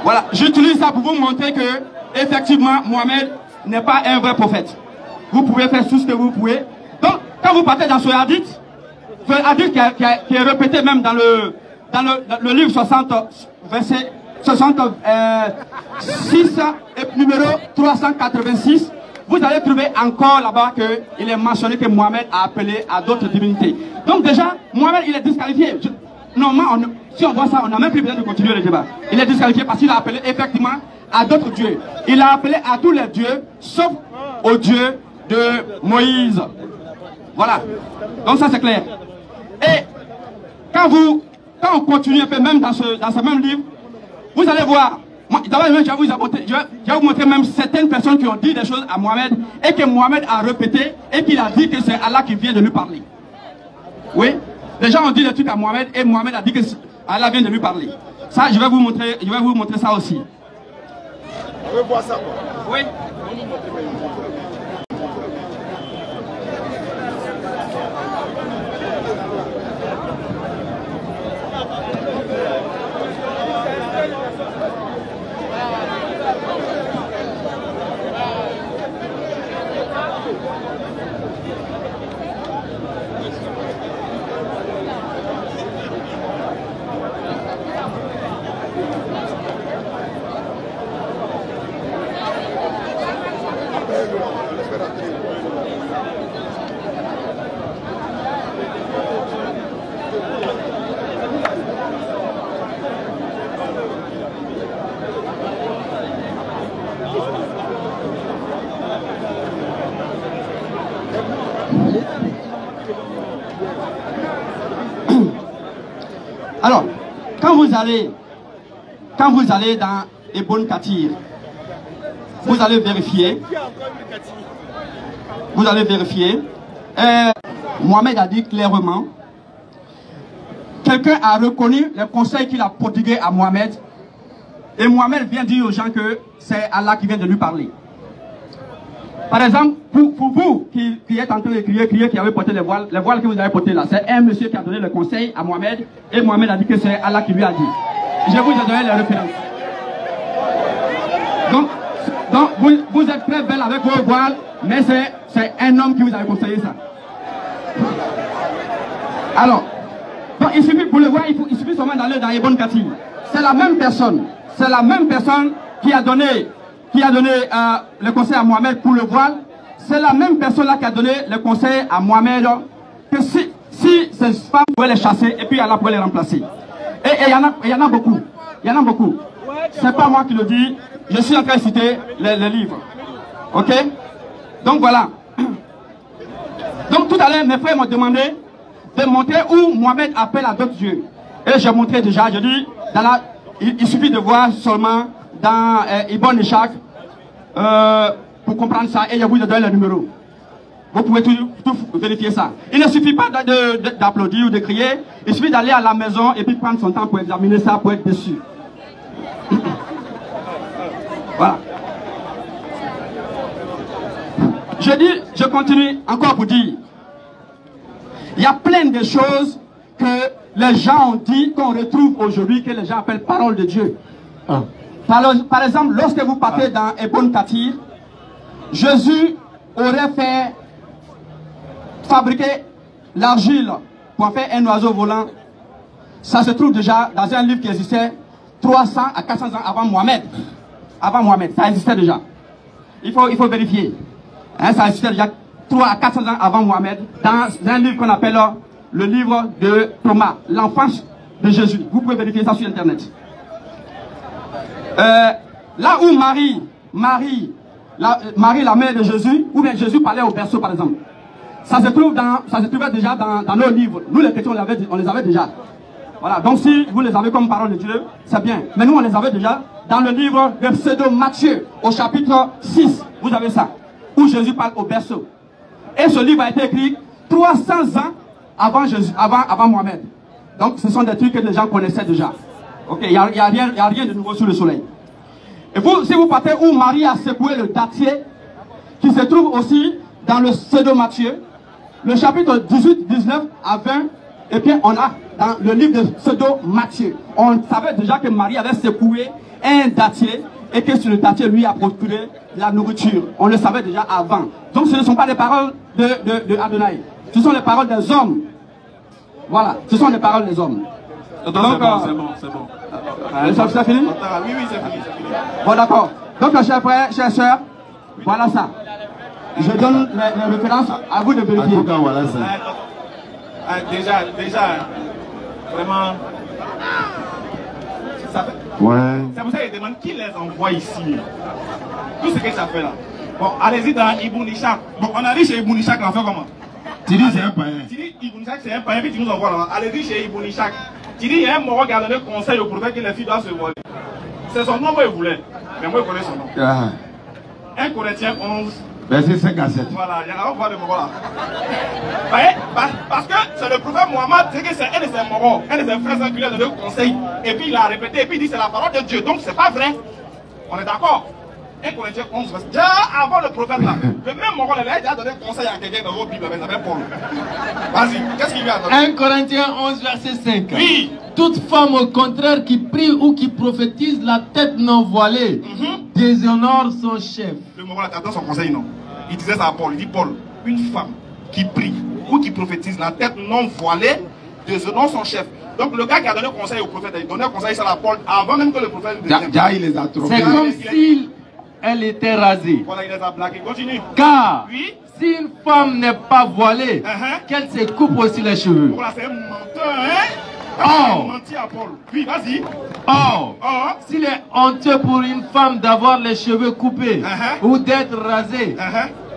Voilà, j'utilise ça pour vous montrer que, effectivement, Mohamed n'est pas un vrai prophète. Vous pouvez faire tout ce que vous pouvez. Donc, quand vous partez dans ce hadith qui est répété même dans le livre 60, verset 66 et numéro 386, vous allez trouver encore là-bas qu'il est mentionné que Mohamed a appelé à d'autres divinités. Donc déjà, Mohamed, il est disqualifié. Normalement, si on voit ça, on n'a même plus besoin de continuer le débat. Il est disqualifié parce qu'il a appelé effectivement à d'autres dieux. Il a appelé à tous les dieux, sauf au Dieu de Moïse. Voilà. Donc ça c'est clair. Et quand on continue un peu, même dans ce même livre, vous allez voir. D'abord, je vais vous montrer même certaines personnes qui ont dit des choses à Mohamed et que Mohamed a répété et qu'il a dit que c'est Allah qui vient de lui parler. Oui. Les gens ont dit des trucs à Mohamed et Mohamed a dit que Allah vient de lui parler. Ça, je vais vous montrer ça aussi. On veut voir ça, quoi. Oui. Alors, quand vous allez dans Ebon Katir, vous allez vérifier. Mohamed a dit clairement, quelqu'un a reconnu les conseils qu'il a prodigués à Mohamed, et Mohamed vient dire aux gens que c'est Allah qui vient de lui parler. Par exemple, pour vous qui êtes en train de crier, qui avez porté les voiles que vous avez portés là, c'est un monsieur qui a donné le conseil à Mohamed, et Mohamed a dit que c'est Allah qui lui a dit. Je vous ai donné les références. Donc vous êtes très belle avec vos voiles, mais c'est un homme qui vous a conseillé ça. Alors, donc il suffit pour le voir, il suffit seulement d'aller dans Ebon Katir. C'est la même personne qui a donné le conseil à Mohamed pour le voile. C'est la même personne là qui a donné le conseil à Mohamed que si ces femmes pouvaient les chasser et puis Allah pourrait les remplacer. Et il y en a beaucoup. C'est pas moi qui le dis. Je suis en train de citer les livres. Ok? Donc voilà. Donc tout à l'heure, mes frères m'ont demandé de montrer où Mohamed appelle à d'autres dieux. Et j'ai montré déjà, je dis, il suffit de voir seulement dans Ibn Ishaq pour comprendre ça, et je vous donne le numéro. Vous pouvez tout vérifier ça. Il ne suffit pas d'applaudir ou de crier, il suffit d'aller à la maison et puis prendre son temps pour examiner ça, pour être déçu. Voilà. Je continue encore pour dire, il y a plein de choses que les gens ont dit, qu'on retrouve aujourd'hui, que les gens appellent parole de Dieu. Par exemple, lorsque vous partez dans Ebon Katir, Jésus aurait fait fabriquer l'argile pour en faire un oiseau volant. Ça se trouve déjà dans un livre qui existait 300 à 400 ans avant Mohamed. Avant Mohamed, ça existait déjà. Il faut vérifier. Hein, ça existait déjà 300 à 400 ans avant Mohamed, dans un livre qu'on appelle le livre de Thomas, l'enfance de Jésus. Vous pouvez vérifier ça sur Internet. Là où Marie, la mère de Jésus, ou bien Jésus parlait au berceau par exemple, ça se trouvait déjà dans nos livres. Nous les chrétiens, on les avait déjà. Voilà, donc si vous les avez comme parole de Dieu, c'est bien. Mais nous on les avait déjà dans le livre de pseudo Matthieu, au chapitre 6, vous avez ça, où Jésus parle au berceau. Et ce livre a été écrit 300 ans avant Mohamed. Donc ce sont des trucs que les gens connaissaient déjà. Ok, il n'y a rien de nouveau sous le soleil. Et vous, si vous partez où Marie a secoué le dattier, qui se trouve aussi dans le pseudo Matthieu, le chapitre 18, 19 à 20, et puis on a dans le livre de pseudo Matthieu. On savait déjà que Marie avait secoué un dattier et que sur le dattier lui a procuré la nourriture. On le savait déjà avant. Donc ce ne sont pas les paroles de Adonai. Ce sont les paroles des hommes. Voilà, ce sont les paroles des hommes. Donc, c'est bon. C'est fini? Oui, c'est fini. Bon, d'accord. Donc, chers frères, chers sœurs, voilà ça. Je donne les références à vous de vérifier. En tout cas, voilà ça. Déjà, vraiment. Ouais. C'est pour ça qu'ils demandent qui les envoie ici. Tout ce que ça fait là. Bon, allez-y dans Ibn Ishaq. Bon, on arrive chez Ibn Ishaq, on va faire comment? Tu dis c'est un païen. Tu dis Ibn Ishaq c'est un païen, puis tu nous envoies là. Allez-y chez Ibn Ishaq. Tu dis il y a un Moro qui a donné conseil au prophète que les filles doivent se voiler. C'est son nom, moi il voulait. Mais moi je connais son nom. 1 Corinthiens 11. Verset 5 à 7. Voilà, il y a un voir de Moro là. Voyez, parce que c'est le prophète Mohammed, c'est que c'est un de ses Moros, un de ses frères qui lui a donné conseil. Et puis il a répété, et puis il dit c'est la parole de Dieu. Donc c'est pas vrai. On est d'accord? 1 Corinthiens 11, déjà avant le prophète là, le même Moro, il a déjà donné conseil à quelqu'un dans votre Bible, mais ça s'appelle Paul. Vas-y, qu'est-ce qu'il lui a donné? 1 Corinthiens 11, verset 5. Oui. Toute femme au contraire qui prie ou qui prophétise la tête non voilée déshonore son chef. Le Moro là, t'attends son conseil, non? Il disait ça à Paul, il dit Paul. une femme qui prie ou qui prophétise, la tête non voilée, déshonore son chef. Donc le gars qui a donné conseil au prophète, il a donné conseil à la Paul avant même que le prophète ne vienne. Déjà, il les a trompés. C'est comme si elle était rasée. Voilà, il les a blagués. Continue. Car Oui. si une femme n'est pas voilée, qu'elle se coupe aussi les cheveux. Voilà, c'est un menteur, hein? Oh. Menti à Paul. Oui, vas-y. Or, Oh. s'il est honteux pour une femme d'avoir les cheveux coupés ou d'être rasée,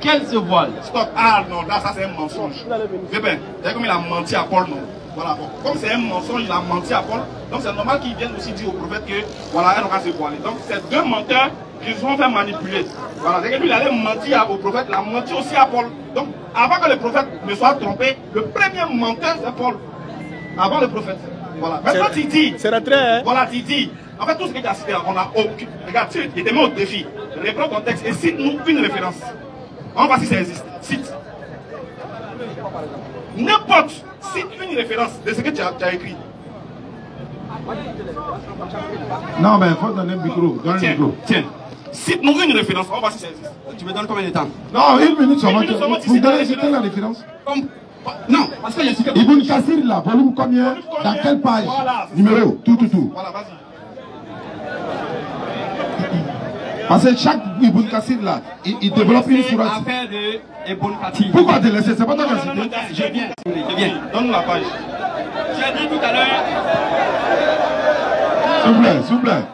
qu'elle se voile. Stop. Ah non, là, ça c'est un mensonge. C'est bien. C'est comme il a menti à Paul, non? Voilà. Bon. Comme c'est un mensonge, il a menti à Paul. Donc c'est normal qu'il vienne aussi dire au prophète que voilà, elle aura se voiler. Donc c'est deux menteurs qui se sont fait manipuler. Voilà. C'est que lui, il allait mentir au prophète, il a menti aussi à Paul. Donc avant que le prophète ne soit trompé, le premier menteur c'est Paul. Avant le prophète. Voilà. Maintenant, Titi. C'est retrait, hein? Voilà, Titi. En fait, tout ce que tu as cité, on a aucun. Regarde, il te met au défi. Reprends ton texte et cite-nous une référence. On va voir si ça existe. Cite. N'importe. Cite une référence de ce que tu as écrit. Non, mais il faut donner le micro. Donne le Tiens, micro. tiens. Cite-nous une référence. On va voir si ça existe. Tu me donnes combien de temps? Non, une minute seulement. Une minute seulement, tu Vous cites la donnez c'était la référence. référence. Non, parce que j'ai cité. Ibn Kassir là, volume combien? Dans quelle page? Voilà, c'est Numéro, tout. Voilà, vas-y. Parce que chaque Ibn Kassir là, il développe une sourate. Affaire de Ibn Kathir. Pourquoi te laisser? C'est pas toi qui as Non, cité. Je viens. Donne-nous la page. J'ai dit tout à l'heure. S'il vous plaît.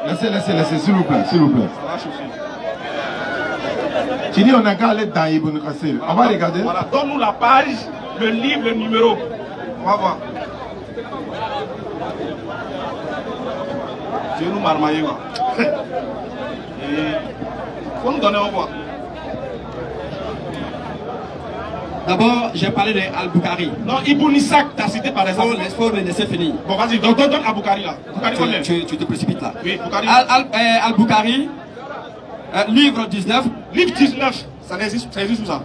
Laissez, s'il vous plaît. Ça va chauffer. Tu dis on a qu'à aller dans Ibn Kassir. On va regarder. Voilà, donne-nous la page, le livre, le numéro. On va voir. Tu veux nous marmailler, quoi. Faut nous donner au revoir. D'abord, j'ai parlé de Al-Bukhari. Non, Ibn Ishaq, t'as cité par exemple. Il faut me laisser finir. Bon, vas-y, donne à Bukhari là. Bukhari, combien? Tu te précipites là. Oui, Bukhari. Al-Bukhari, livre 19. Livre 19, ça existe où ça?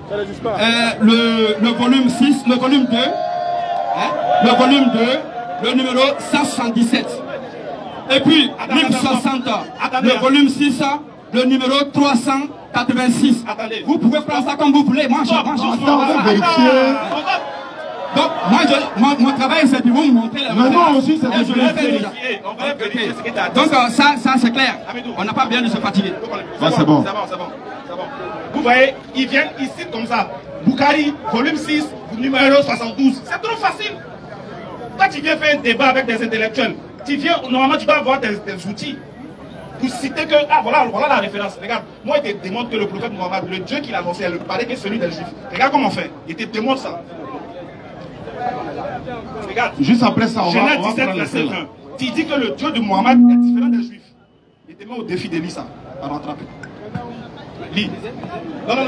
Ça n'existe pas. Le volume 6, le volume 2. Le volume 2, le numéro 177. Et puis, livre 60, le volume 6, le numéro 386. Attendez. Vous pouvez prendre ça comme vous voulez. Moi, je Attends, on va vérifier. Donc, mon travail, c'est de vous montrer la Mais moi aussi, c'est Et je de l'ai fait déjà. On va vérifier ce que tu as dit. Donc, ça c'est clair. On n'a pas besoin de se fatiguer. C'est bon. C'est bon. Vous voyez, ils viennent ici comme ça. Bukhari, volume 6, numéro 72. C'est trop facile. Quand tu viens faire un débat avec des intellectuels, normalement tu dois avoir des outils. Pour citer que, voilà la référence. Regarde, moi il te démontre que le prophète Mohammed, le Dieu qu'il a annoncé, elle paraît que celui des Juifs. Regarde comment on fait. Il te démontre ça. Regarde. Juste après ça, on va Genèse prendre 17, le verset fil. 1. Tu dis que le Dieu de Mohammed est différent des Juifs. Il te met au défi de lire ça, à rattraper. Lis. Non, non,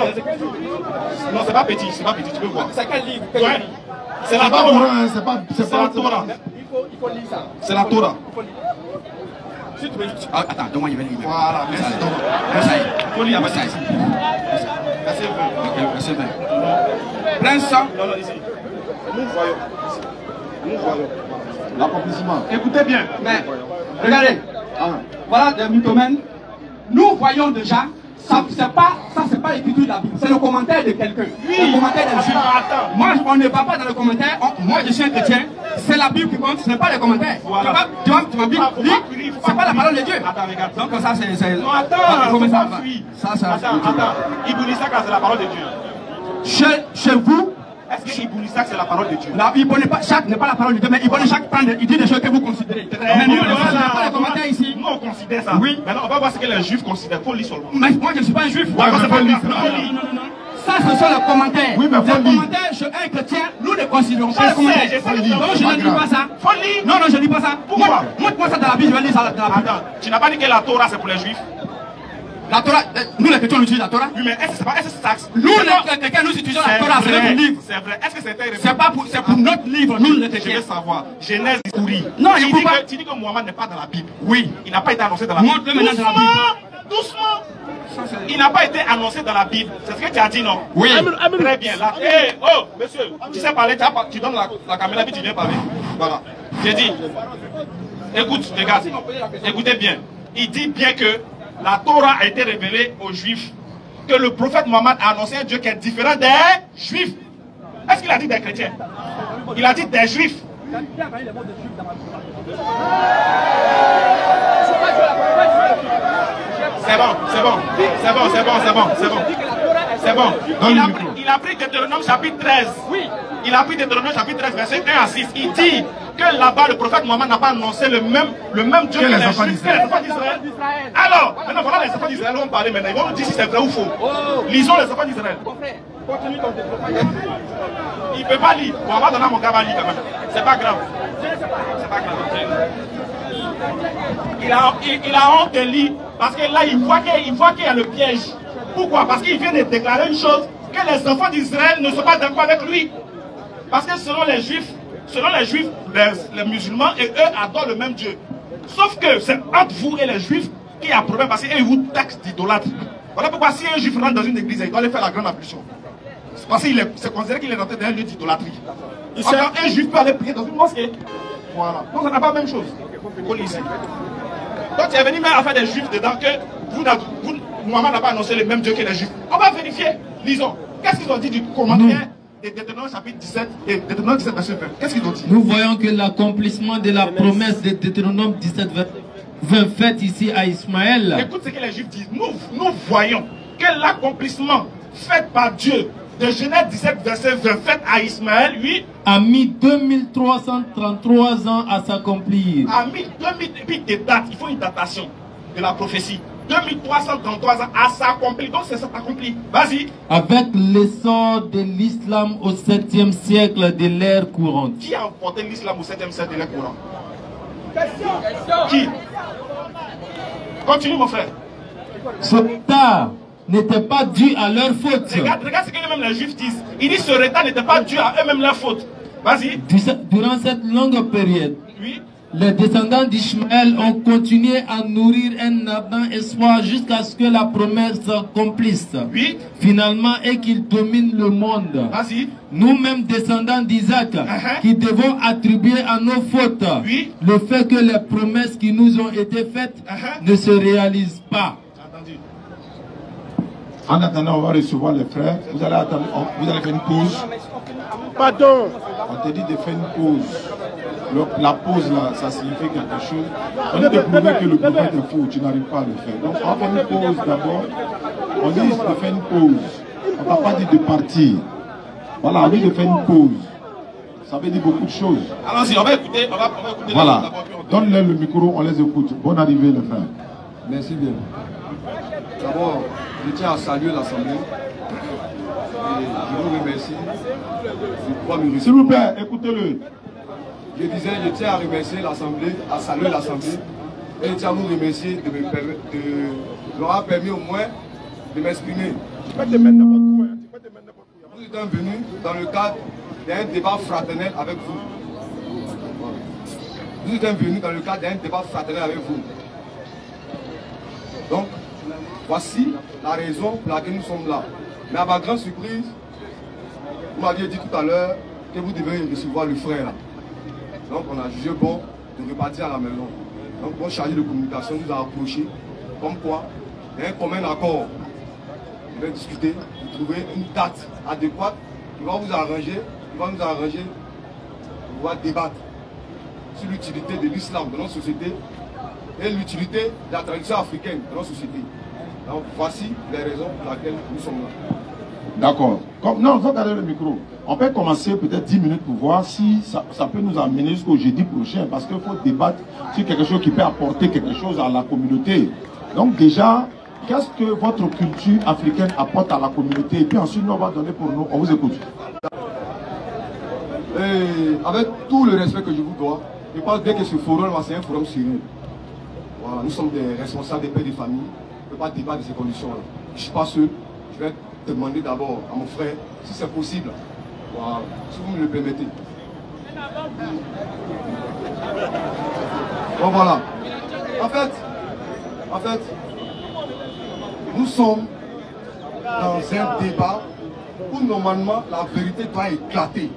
c'est pas petit, tu peux voir. C'est quel livre? Ouais. C'est la C'est pas Torah. Coran, hein, c'est pas la Torah. Il faut lire ça. C'est la Torah. Si tu veux, attends, donne-moi, il va lire. Voilà, merci. Il faut lire. Verset 20. Prends ça. Non, ici. Nous voyons. l'accomplissement. Écoutez bien. Mais, regardez. Voilà des mythomènes. Nous voyons déjà, ça c'est pas l'écriture de la Bible, c'est le commentaire de quelqu'un. Le commentaire d'un juif. Attends. Moi, on ne va pas dans le commentaire. Moi, je suis un chrétien. C'est la Bible qui compte, ce n'est pas les commentaires. Voilà. Tu m'as dit, c'est pas la parole de Dieu. Attends, regarde. Donc ça, c'est... Non, attends, faut faut ça. pas fuir. Attends. Ibn Ishaq, c'est la parole de Dieu. Chez vous, Est-ce que Ibn Ishaq, c'est la parole de Dieu? là, chaque n'est pas la parole de Dieu, mais chaque il dit des choses que vous considérez. Mais nous, on n'a pas les commentaires ici. Nous, on considère ça. Oui. Maintenant, on va voir ce que les juifs considèrent. Il faut lire seulement. Mais moi, je ne suis pas un juif. Ouais, mais faut lire. Non. Ça, ce sont les commentaires. Oui, mais faut les lire. commentaires, chez un chrétien, nous ne considérons pas les Je commentaires. sais, Non, je ne lis pas ça. Faut lire. Non, je ne lis pas ça. Pourquoi? Montre-moi ça dans la Bible, je vais lire ça dans la Bible. Attends, tu n'as pas dit que la Torah, c'est pour les juifs? La Torah, nous les chrétiens, on utilise la Torah. Oui, mais est-ce que c'est ça? Nous les chrétiens, nous utilisons la Torah, c'est notre livre. C'est vrai. Est-ce que c'était C'est pour notre livre, nous les Je chrétiens. veux savoir. Genèse pourri. Non, il faut pas. Tu dis que Mohammed n'est pas dans la Bible. Oui. Il n'a pas été annoncé dans la Bible. Montre-le maintenant dans la Bible. Doucement. Il n'a pas été annoncé dans la Bible. C'est ce que tu as dit, non? Oui. Très bien. Là. Monsieur, tu sais parler, tu donnes la caméra puis tu viens parler. Voilà. J'ai dit. Écoute, regarde. Écoutez bien. Il dit bien que la Torah a été révélée aux Juifs que le prophète Mohammed a annoncé un Dieu qui est différent des Juifs. Est-ce qu'il a dit des chrétiens? Il a dit des Juifs. C'est bon, c'est bon, c'est bon, c'est bon, c'est bon, c'est bon. C'est bon. Il a pris Deutéronome chapitre 13. Oui. Il a pris Deutéronome chapitre 13, verset 1 à 6. Il dit que là-bas, le prophète Mohammed n'a pas annoncé le même Dieu que les enfants d'Israël. Alors, maintenant, voilà les enfants d'Israël vont parler maintenant. Ils vont nous dire si c'est vrai ou faux. Lisons les enfants d'Israël. Il ne peut pas lire. On va donner à mon gars à lire quand même. C'est pas grave. C'est pas grave. Il a honte de lire parce que là, il voit qu'il y a le piège. Pourquoi? Parce qu'il vient de déclarer une chose, que les enfants d'Israël ne sont pas d'accord avec lui. Parce que selon les Juifs, les musulmans et eux adorent le même Dieu. Sauf que c'est entre vous et les Juifs qu'il y a problème parce qu'ils vous taxent d'idolâtre. Voilà pourquoi si un Juif rentre dans une église, il doit aller faire la grande ablution. Parce qu'il est considéré qu'il est rentré dans un lieu d'idolâtrie. Alors un Juif peut aller prier dans une mosquée. Voilà. Donc ça n'a pas la même chose. Donc tu es venu même à faire des Juifs dedans que Mohammed n'a pas annoncé le même Dieu que les Juifs. On va vérifier. Lisons. Qu'est-ce qu'ils ont dit du commentaire de Deutéronome chapitre 17 et Deutéronome 17 verset 20? Qu'est-ce qu'ils ont dit? Nous voyons que l'accomplissement de la promesse de Deutéronome 17 20 faite ici à Ismaël. Écoute ce que les Juifs disent. Nous voyons que l'accomplissement fait par Dieu de Genèse 17 verset 20 fait à Ismaël, oui, a mis 2333 ans à s'accomplir. A mis 2000 des dates. Il faut une datation de la prophétie. 2333 ans à s'accomplir. Donc c'est ça accompli. Vas-y. Avec l'essor de l'islam au 7e siècle de l'ère courante. Qui a emporté l'islam au 7e siècle de l'ère courante? Qui? Continue mon frère. Ce retard n'était pas dû à leur faute. Regarde ce que même les Juifs disent. Ils disent que ce retard n'était pas dû à eux-mêmes leur faute. Vas-y. Durant cette longue période, oui, les descendants d'Ishmaël ont continué à nourrir un ardent espoir jusqu'à ce que la promesse s'accomplisse. Oui. Finalement, et qu'ils dominent le monde. Vas-y. Nous-mêmes, descendants d'Isaac, qui devons attribuer à nos fautes le fait que les promesses qui nous ont été faites ne se réalisent pas. En attendant, on va recevoir les frères. Vous allez attendre, vous allez faire une pause. Pardon. On te dit de faire une pause. La pause là, ça signifie quelque chose. On dit de prouver que le prophète est faux, tu n'arrives pas à le faire. Donc on va faire une pause d'abord. On dit de faire une pause. On ne t'a pas dit de partir. Voilà, on dit de faire une pause. Ça veut dire beaucoup de choses. Allons-y, on va écouter. Voilà. Donne-leur le micro, on les écoute. Bonne arrivée les frères. Merci bien. D'abord, je tiens à saluer l'Assemblée. Et je vous remercie. S'il vous plaît, écoutez-le. Je disais, je tiens à remercier l'Assemblée, à saluer l'Assemblée. Et je tiens à vous remercier de m'avoir permis au moins de m'exprimer. Tu peux te mettre n'importe où. Nous étions venus dans le cadre d'un débat fraternel avec vous. Nous étions venus dans le cadre d'un débat fraternel avec vous. Donc, voici la raison pour laquelle nous sommes là. Mais à ma grande surprise, vous m'aviez dit tout à l'heure que vous devez recevoir le frère là. Donc on a jugé bon de repartir à la maison. Donc mon chargé de communication nous a approché comme quoi il y a un commun accord. On va discuter, de trouver une date adéquate qui va vous arranger, qui va nous arranger, on va débattre sur l'utilité de l'islam dans notre société et l'utilité de la tradition africaine dans notre société. Donc voici les raisons pour lesquelles nous sommes là. D'accord. Non, il faut garder le micro. On peut commencer peut-être 10 minutes pour voir si ça peut nous amener jusqu'au jeudi prochain, parce qu'il faut débattre sur quelque chose qui peut apporter quelque chose à la communauté. Donc déjà, qu'est-ce que votre culture africaine apporte à la communauté? Et puis ensuite, nous, on va donner pour nous. On vous écoute. Et avec tout le respect que je vous dois, je pense bien que ce forum, c'est un forum sérieux. Voilà, nous sommes des responsables des pères de famille. On ne peut pas débattre de ces conditions-là. Je ne suis pas seul. Je vais demander d'abord à mon frère si c'est possible. Voilà, si vous me le permettez. Bon voilà. En fait, nous sommes dans un débat où normalement la vérité doit éclater.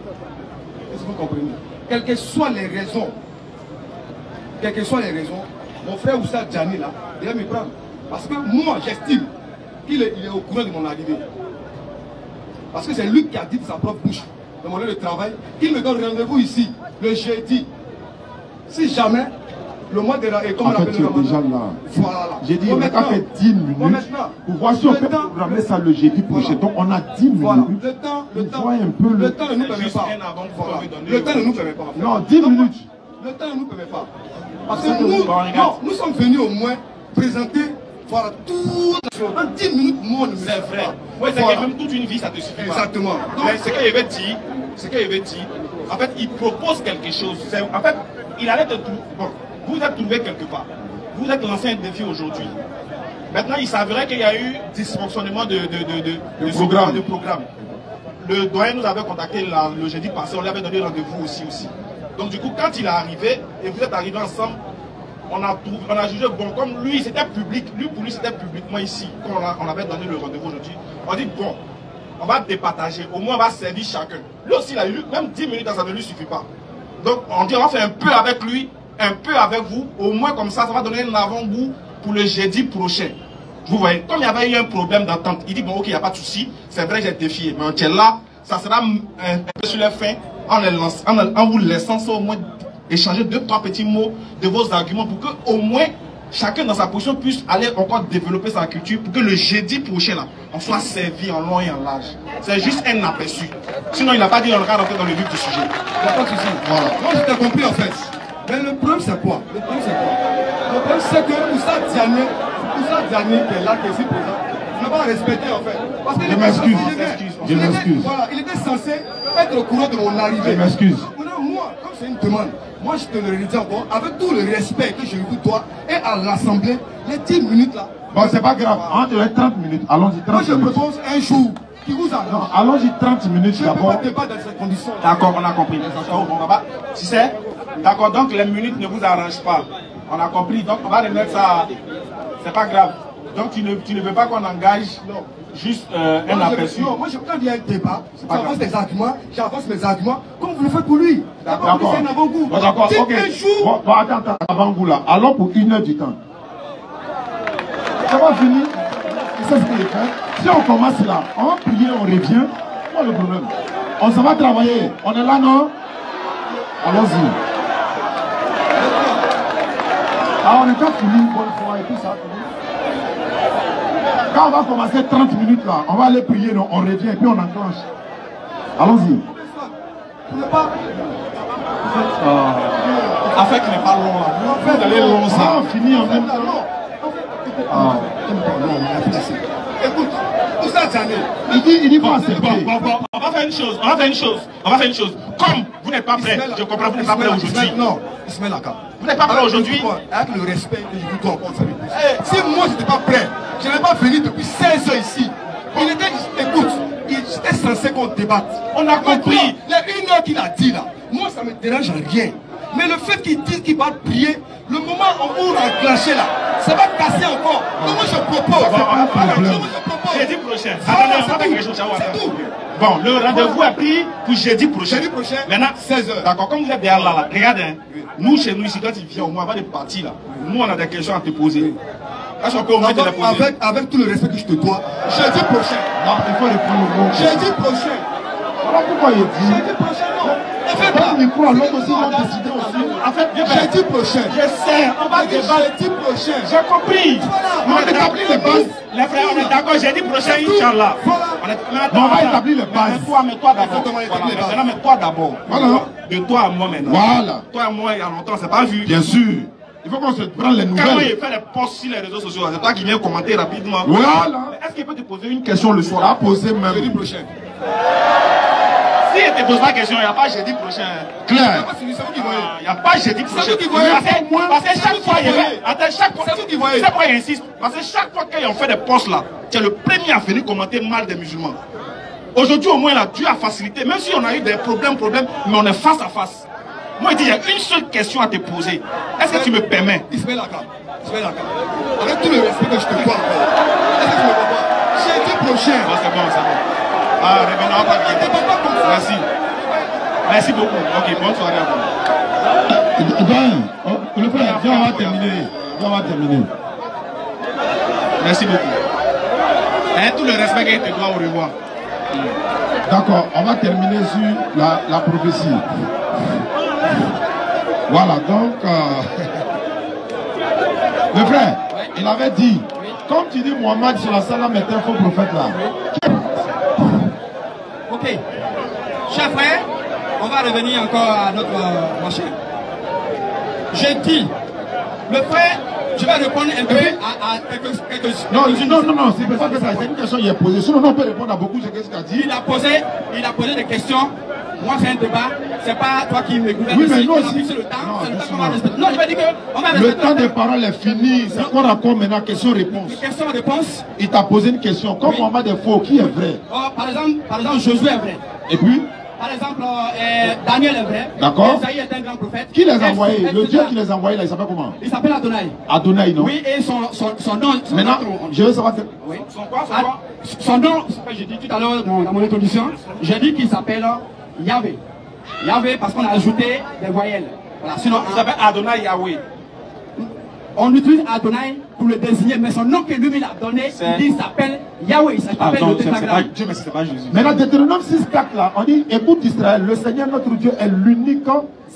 Est-ce que vous comprenez? Quelles que soient les raisons, mon frère Oussa Djani là, il va me prendre. Parce que moi j'estime qu'il est au courant de mon arrivée. Parce que c'est lui qui a dit de sa propre bouche, dans mon lieu de travail, qu'il me donne rendez-vous ici, le jeudi. Si jamais, le mois de la... En fait, tu es déjà là. Voilà. J'ai dit, on n'a pas fait 10 minutes. Pour voir si on peut programmer ça le jeudi prochain. Donc, on a 10 minutes. Voilà. Le temps ne nous permet pas. Le temps ne nous permet pas. Non, 10 minutes. Le temps ne nous permet pas. Parce que nous sommes venus au moins présenter, voilà, tout. En 10 minutes, moi, on ne c'est vrai. Oui, c'est que même toute une vie, ça te suffit pas. Exactement. Mais ce qu'il avait dit, en fait, il propose quelque chose. En fait, il allait te trouver. Bon, vous êtes trouvé quelque part. Vous êtes lancé un défi aujourd'hui. Maintenant, il s'avérait qu'il y a eu dysfonctionnement de programme. Le doyen nous avait contacté le jeudi passé, on lui avait donné rendez-vous aussi. Donc du coup, quand il est arrivé, et vous êtes arrivés ensemble, on a jugé, bon, comme lui, c'était public, pour lui, c'était publiquement ici, quand on avait donné le rendez-vous aujourd'hui, on dit, bon, on va départager, au moins on va servir chacun. Lui aussi, il a eu, même 10 minutes, ça ne lui suffit pas. Donc on dit, on va faire un peu avec lui, un peu avec vous, au moins comme ça, ça va donner un avant-goût pour le jeudi prochain. Vous voyez, comme il y avait eu un problème d'entente, il dit, bon, ok, il n'y a pas de souci, c'est vrai, j'ai défié, mais on tient là, ça sera un peu sur les fins, en vous laissant ça au moins échanger 2-3 petits mots de vos arguments pour que au moins chacun dans sa position puisse aller encore développer sa culture pour que le jeudi prochain là, on soit servi en long et en large. C'est juste un aperçu. Sinon il n'a pas dit on va rentrer dans le vif du sujet. Il n'y a pas de souci. Voilà. Moi je t'ai compris en fait. Mais le problème c'est quoi? Le problème c'est que Moussa Diané qui est là, qui est ici présent, ne va pas respecter en fait. Parce qu'il je m'excuse. Voilà, il était censé être au courant de mon arrivée. Je m'excuse. Moi, comme c'est une demande, moi je te le redis encore, avec tout le respect que j'ai eu pour toi et à l'Assemblée, les 10 minutes là. Bon, c'est pas grave, entre les 30 minutes, allons-y 30 minutes. Moi je propose un jour qui vous arrange. Non, allons-y 30 minutes d'abord. Je ne peux pas débattre dans ces conditions. D'accord, on a compris. Tu sais, d'accord, donc les minutes ne vous arrangent pas. On a compris, donc on va remettre ça. C'est pas grave. Donc tu ne veux pas qu'on engage juste un aperçu. Non, moi quand il y a un débat, j'avance des arguments, j'avance mes arguments, comme vous le faites pour lui. D'accord. C'est un avant-goût. D'accord, ok. Bon, attends, avant-goût là. Allons pour 1 heure du temps. Ça va finir. C'est ce qu'il fait. Si on commence là, on va prier, on revient. Pas le problème. On s'en va travailler. On est là, non? Allons-y. Ah, on est déjà fini une bonne fois et tout ça. Quand on va commencer 30 minutes là, on va aller prier, on revient et puis on enclenche. Allons-y. En fait, il n'est pas long là. Vous allez long ça. On finit en même temps. Écoute, Moussa Diané. Il dit pas accepter. Bon, on va faire une chose. Comme vous n'êtes pas prêt, je comprends, vous n'êtes pas prêt aujourd'hui. Non, Ismaël Aka. Vous n'êtes pas prêt aujourd'hui. Avec le respect que je vous dois encore, si moi je n'étais pas prêt, je n'ai pas venu depuis 16 ans ici. Écoute, il était censé qu'on débatte. On a compris. Les 1 heure qu'il a dit là, moi ça ne me dérange en rien. Mais le fait qu'il dise qu'il va prier, le moment où on a clenché là, ça va casser encore. Donc moi je propose. Jeudi prochain. Attendez, on va faire quelque chose. C'est tout. Bon, le rendez-vous est pris pour jeudi prochain. Jeudi prochain, maintenant, 16h. D'accord, comme vous êtes derrière là, regardez, nous chez nous ici, quand il vient au moins, avant de partir là, nous on a des questions à te poser. Est-ce qu'on peut au moins te les poser? Avec tout le respect que je te dois, jeudi prochain. Non, il faut reprendre le mot. Jeudi prochain. Voilà pourquoi il dit. Jeudi prochain, non. En fait, le micro à l'autre aussi, on a décidé aussi. En fait, jeudi prochain. Je sais, on va débattre. Jeudi prochain. J'ai compris. On va établir les bases. Les frères, on est d'accord, jeudi prochain, Inch'Allah. On va établir les bases. Mets-toi d'abord. Maintenant, mets-toi d'abord. Voilà. De toi à moi maintenant. Voilà. Toi à moi, il y a longtemps, c'est pas vu. Bien sûr. Il faut qu'on se prenne les nouvelles. Quand il fait des posts sur les réseaux sociaux, c'est toi qui viens commenter rapidement. Voilà. Est-ce qu'il peut te poser une question le soir? À poser même. Jeudi prochain. Si il te pose la question, il n'y a pas jeudi prochain. Clair. C'est vous qui voyez. Il n'y a pas jeudi prochain. C'est vous qui voyez. Parce que chaque fois, il y avait. Attends, chaque fois. C'est vous qui voyez. C'est pourquoi il insiste. Parce que chaque fois qu'on fait des posts là, tu es le premier à venir commenter mal des musulmans. Aujourd'hui, au moins, là, Dieu a facilité. Même si on a eu des problèmes, mais on est face à face. Moi, il dit, il y a une seule question à te poser. Est-ce que tu me permets? Ismaël Aka. Avec tout le respect que je te dois, est-ce que tu me comprends? Jeudi prochain. Ah, c'est bon. Ah, revenons pas bien. Merci. Merci beaucoup. Ok, bonne soirée à vous. Le frère, on va terminer. Merci beaucoup. Avec tout le respect qu'il te doit, au revoir. D'accord, on va terminer sur la prophétie. Voilà, donc... le frère, il avait dit, comme tu dis Mohamed sur la salam est un faux prophète là. Ok. Chers frères, on va revenir encore à notre machin. J'ai dit, le frère, je vais répondre un peu à quelques non, c'est pas ça que ça, c'est une question qui est posée. Sinon, on peut répondre à beaucoup de ce qu'il a dit. Il a posé des questions. Moi, c'est un débat. C'est pas toi qui me gouvernes. Oui, mais nous on a aussi. fixé le temps. Non, C'est le temps qu'on doucement. va respecter. Non, je vais dire qu'on va respecter Le temps des paroles est fini. C'est quoi encore maintenant? Question-réponse. Question-réponse. Il t'a posé une question. Comme Mohamed est faux, qui est vrai? Oh, par exemple, Josué est vrai. Et puis, Par exemple, Daniel est vrai. D'accord. Esaïe est un grand prophète. qui les a envoyés? Le Dieu qui les a envoyés là, il s'appelle comment? Il s'appelle Adonai. Adonai, non? Oui, et son nom. Maintenant, je veux savoir. Oui. Son quoi, Son nom, ce que j'ai dit tout à l'heure dans mon introduction, j'ai dit qu'il s'appelle Yahvé. Yahvé parce qu'on a ajouté des voyelles. Voilà, sinon, Il s'appelle Adonai Yahweh. on utilise Adonai pour le désigner, mais son nom que lui a donné, il dit, il s'appelle Yahweh. Il s'appelle le tétragramme. Dieu, mais c'est pas Jésus. Maintenant, Deutéronome 6,4 là, on dit, écoute Israël, le Seigneur notre Dieu est l'unique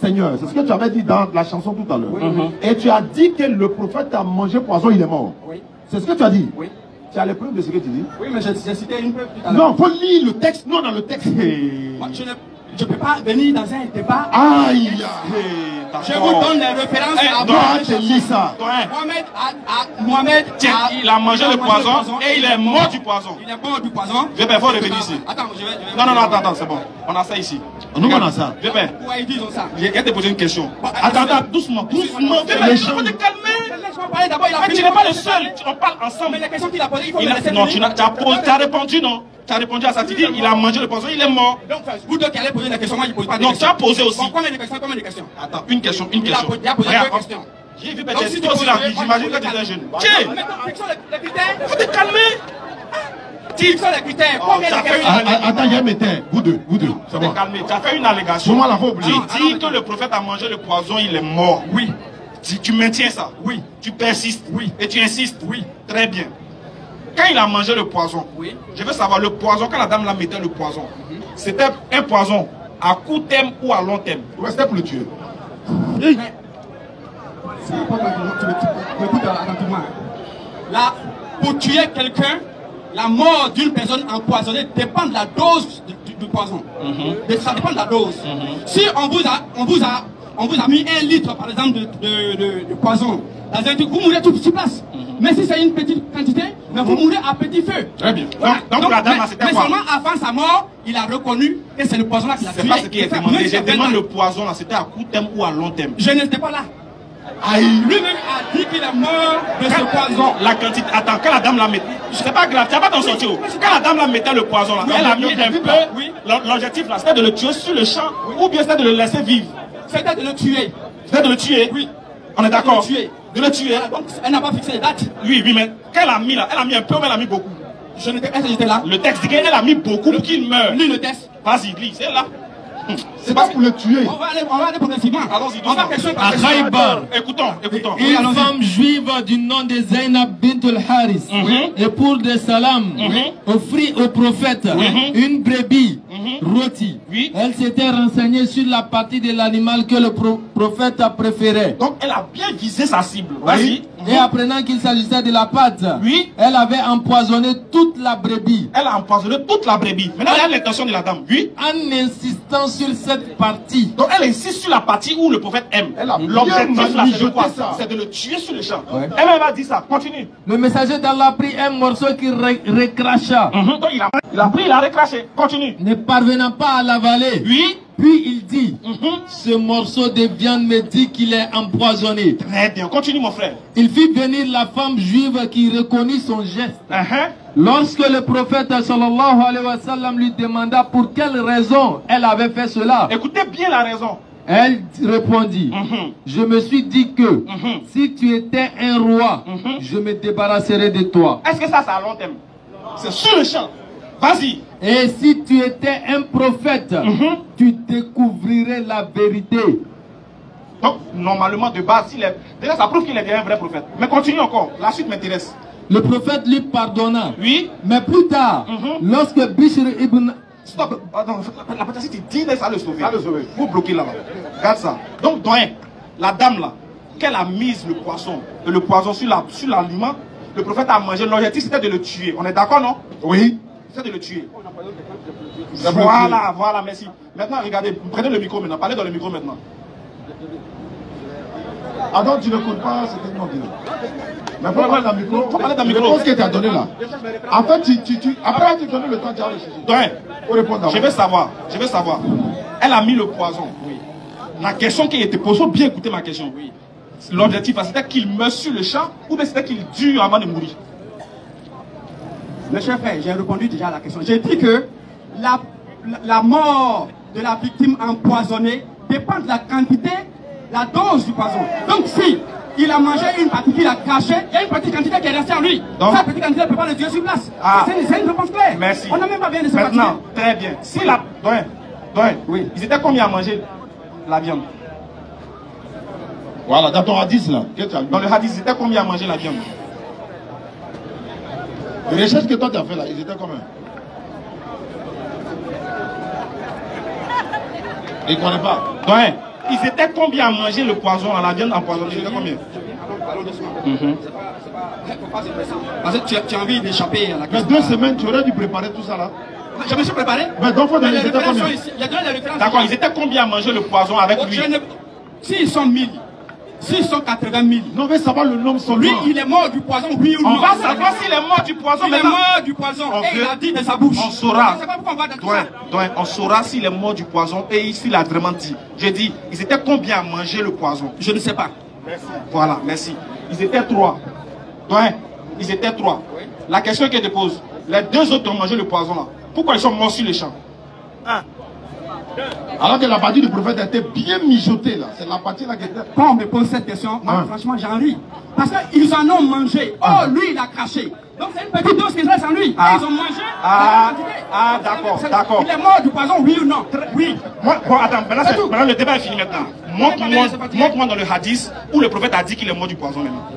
Seigneur. C'est ce que tu avais dit dans la chanson tout à l'heure. Oui. Et tu as dit que le prophète a mangé poison, il est mort. Oui. C'est ce que tu as dit. Oui. Tu as les preuves de ce que tu dis. Oui, mais j'ai cité une preuve tout à l'heure. Non, il faut lire le texte. Non, dans le texte. Moi, je ne peux pas venir dans un débat. Aïe. Je vous donne les références à Toi, tu lis ça. Mohamed Tiens, il a mangé le poison et il est mort du poison. Il est mort du poison. Je vais revenir ici. Attends, je vais. Non, attends, c'est bon. On a ça ici. Nous, on a ça. Je vais. Pourquoi ils disent ça? Je vais te poser une question. Attends, doucement. Il faut te calmer. Laisse-moi parler d'abord. Il a Mais fini. tu n'es pas le seul. On parle ensemble. Mais les questions qu'il a posées, il faut me laisser Non, finir. tu as répondu, non? Tu as répondu à ça. Tu dis, il a mangé le poison, il est mort. Donc, vous deux qui allez poser des questions, moi je ne pose pas de Non, questions. tu as posé aussi. Bon, combien de questions? Attends, une question. Il a posé Regarde, deux questions. j'ai vu Donc, peut-être si toi tu aussi poses là, deux, moi, j'imagine je que tu pose es jeune. quatre. Tiens, Maintenant, quels sont les critères? faut te calmer. Quels sont les critères? Combien ça de fait questions? Attends, j'ai mes terres. Vous deux, c'est Faut te bon. calmer. Tu as fait une allégation. Pour moi, la faut oublier. Tu dis que le prophète a mangé le poison, il est mort. Oui. Si tu maintiens ça, Oui. tu persistes, Oui. et tu insistes, Oui. très bien. Quand il a mangé le poison, Oui. je veux savoir, le poison, quand la dame la mettait le poison, c'était un poison à court terme ou à long terme? Ouais, c'était pour le tuer. C'est important que tu m'écoutes attentivement. Là, pour tuer quelqu'un, la mort d'une personne empoisonnée dépend de la dose du poison. Ça dépend de la dose. Si on vous a mis 1 litre, par exemple, de poison dans un truc, vous mourrez tout sur place. Mais si c'est une petite quantité, mais vous mourrez à petit feu. Très bien. Voilà. Donc la dame, c'était mais quoi? seulement avant sa mort, il a reconnu que c'est le poison là qui l'a tué. C'est pas ce qui est demandé. Je demande le... le poison là, c'était à court terme ou à long terme? Je n'étais pas là. Lui-même a dit qu'il est mort de ce poison. La quantité. Attends, quand la dame la mettait. C'est pas grave, tu n'as pas t'en sortir. Quand la dame la mettait le poison là, elle a mis un peu. Oui. L'objectif là, c'était de le tuer sur le champ ou bien c'était de le laisser vivre? C'était de le tuer. C'était de le tuer? Oui. On est d'accord? De le tuer. De le tuer. Donc, elle n'a pas fixé les dates. Oui, mais quand elle a mis là, elle a mis un peu, mais elle a mis beaucoup. Est-ce que j'étais là? Le texte dit qu'elle a mis beaucoup pour qu'il meure. Lis le test. Vas-y, lis, c'est là. C'est pas pour le tuer. On va aller progressivement. Allons-y, On va doucement. question par À question. Khaybar, Écoutons. Oui, une allons-y. femme juive du nom de Zainab bint al-Haris, et pour des salams, offrit au prophète une brebis rôtie. Oui. Elle s'était renseignée sur la partie de l'animal que le prophète préférait. Donc elle a bien visé sa cible. Vas-y. Et apprenant qu'il s'agissait de la pâte, Oui. elle avait empoisonné toute la brebis. Elle a empoisonné toute la brebis. Maintenant, elle a l'intention de la dame. Oui. En insistant sur cette partie. Donc elle insiste sur la partie où le prophète aime. Elle a bien L'objectif là, c'est de mijoté quoi? ça. C'est de le tuer sur le champ. Elle m'a dit ça. Continue. Le messager d'Allah prit un morceau qui recracha. Donc il a pris, il a recraché. Continue. Ne parvenant pas à l'avaler, Oui. puis il dit, ce morceau de viande me dit qu'il est empoisonné. Très bien. Continue mon frère. Il fit venir la femme juive qui reconnut son geste. Lorsque le prophète sallallahu alayhi wa sallam lui demanda pour quelle raison elle avait fait cela, Écoutez bien la raison. elle répondit, je me suis dit que si tu étais un roi, je me débarrasserais de toi. Est-ce que ça, c'est à long terme? C'est sur le champ. Vas-y. Et si tu étais un prophète, tu découvrirais la vérité. Donc, normalement, de base, déjà, ça prouve qu'il est bien un vrai prophète. Mais continue encore. La suite m'intéresse. le prophète lui pardonna. Oui. Mais plus tard, lorsque Bishr ibn... Stop. Attends, la partie tu dis, laisse le sauver. Vous bloquez là-bas. Regarde ça. Donc, doyen, la dame là, qu'elle a mis le poisson sur l'aliment, le prophète a mangé. L'objectif c'était de le tuer. On est d'accord, non? Oui. C'était de le tuer. Voilà, voilà, merci. Maintenant, regardez, prenez le micro maintenant. Parlez dans le micro maintenant. Ah non, tu ne comptes pas ce que non, mais faut parler dans le micro. Faut parler dans le micro. Réponse que tu as donné là. En fait, après, tu donnes le temps d'y réfléchir. Donc, je veux savoir. Elle a mis le poison. Oui. La question qui était posée, bien écouter ma question. Oui. L'objectif, c'était qu'il meure sur le champ ou bien c'était qu'il dure avant de mourir? Le cher frère, j'ai répondu déjà à la question. J'ai dit que la mort de la victime empoisonnée dépend de la quantité, la dose du poison. Donc si il a mangé une partie qu'il a cachée, il y a une petite quantité qui est restée en lui. Donc, cette petite quantité ne peut pas le tuer sur place. C'est une réponse claire. Merci. On n'a même pas bien de se maintenant, très bien. Si la... Oui. Ils étaient combien à manger la viande? Voilà, dans ton hadith là. Dans le hadith, ils étaient combien à manger la viande? Les recherches que toi tu as fait là, ils étaient combien? Ils ne connaissent pas. Ouais. Ils étaient combien à manger le poison, la viande empoisonnée? Ils étaient combien? Allons doucement. Parce que tu as envie d'échapper à la question. Mais 2 semaines, tu aurais dû préparer tout ça là. Je me suis préparé. Mais donc, faut donner les combien? D'accord, ils étaient combien à manger le poison avec lui? S'ils sont 1000, s'ils sont 80 000. Non, mais savoir le nombre seulement. Lui, il est mort du poison, oui ou non? On va savoir s'il est mort du poison. Il est mort du poison. Et il a dit de sa bouche. On saura. Je sais pas pourquoi on va dans tout ça. On saura s'il est mort du poison et s'il a vraiment dit. J'ai dit, ils étaient combien à manger le poison? Je ne sais pas. Merci. Voilà, merci. Ils étaient 3. Ils étaient 3. Oui. La question que je te pose, les 2 autres ont mangé le poison là. Pourquoi ils sont morts sur les champs? Alors que la partie du prophète était bien mijotée là. C'est la partie là qui était... Quand on me pose cette question, moi franchement j'en ris. Parce qu'ils en ont mangé. Oh, lui il a craché. Donc c'est une petite dose qui reste en lui. Et ils ont mangé. D'accord. Il est mort du poison, oui ou non? Oui. Bon, attends, maintenant le débat est fini maintenant. Montre-moi dans le hadith où le prophète a dit qu'il est mort du poison maintenant.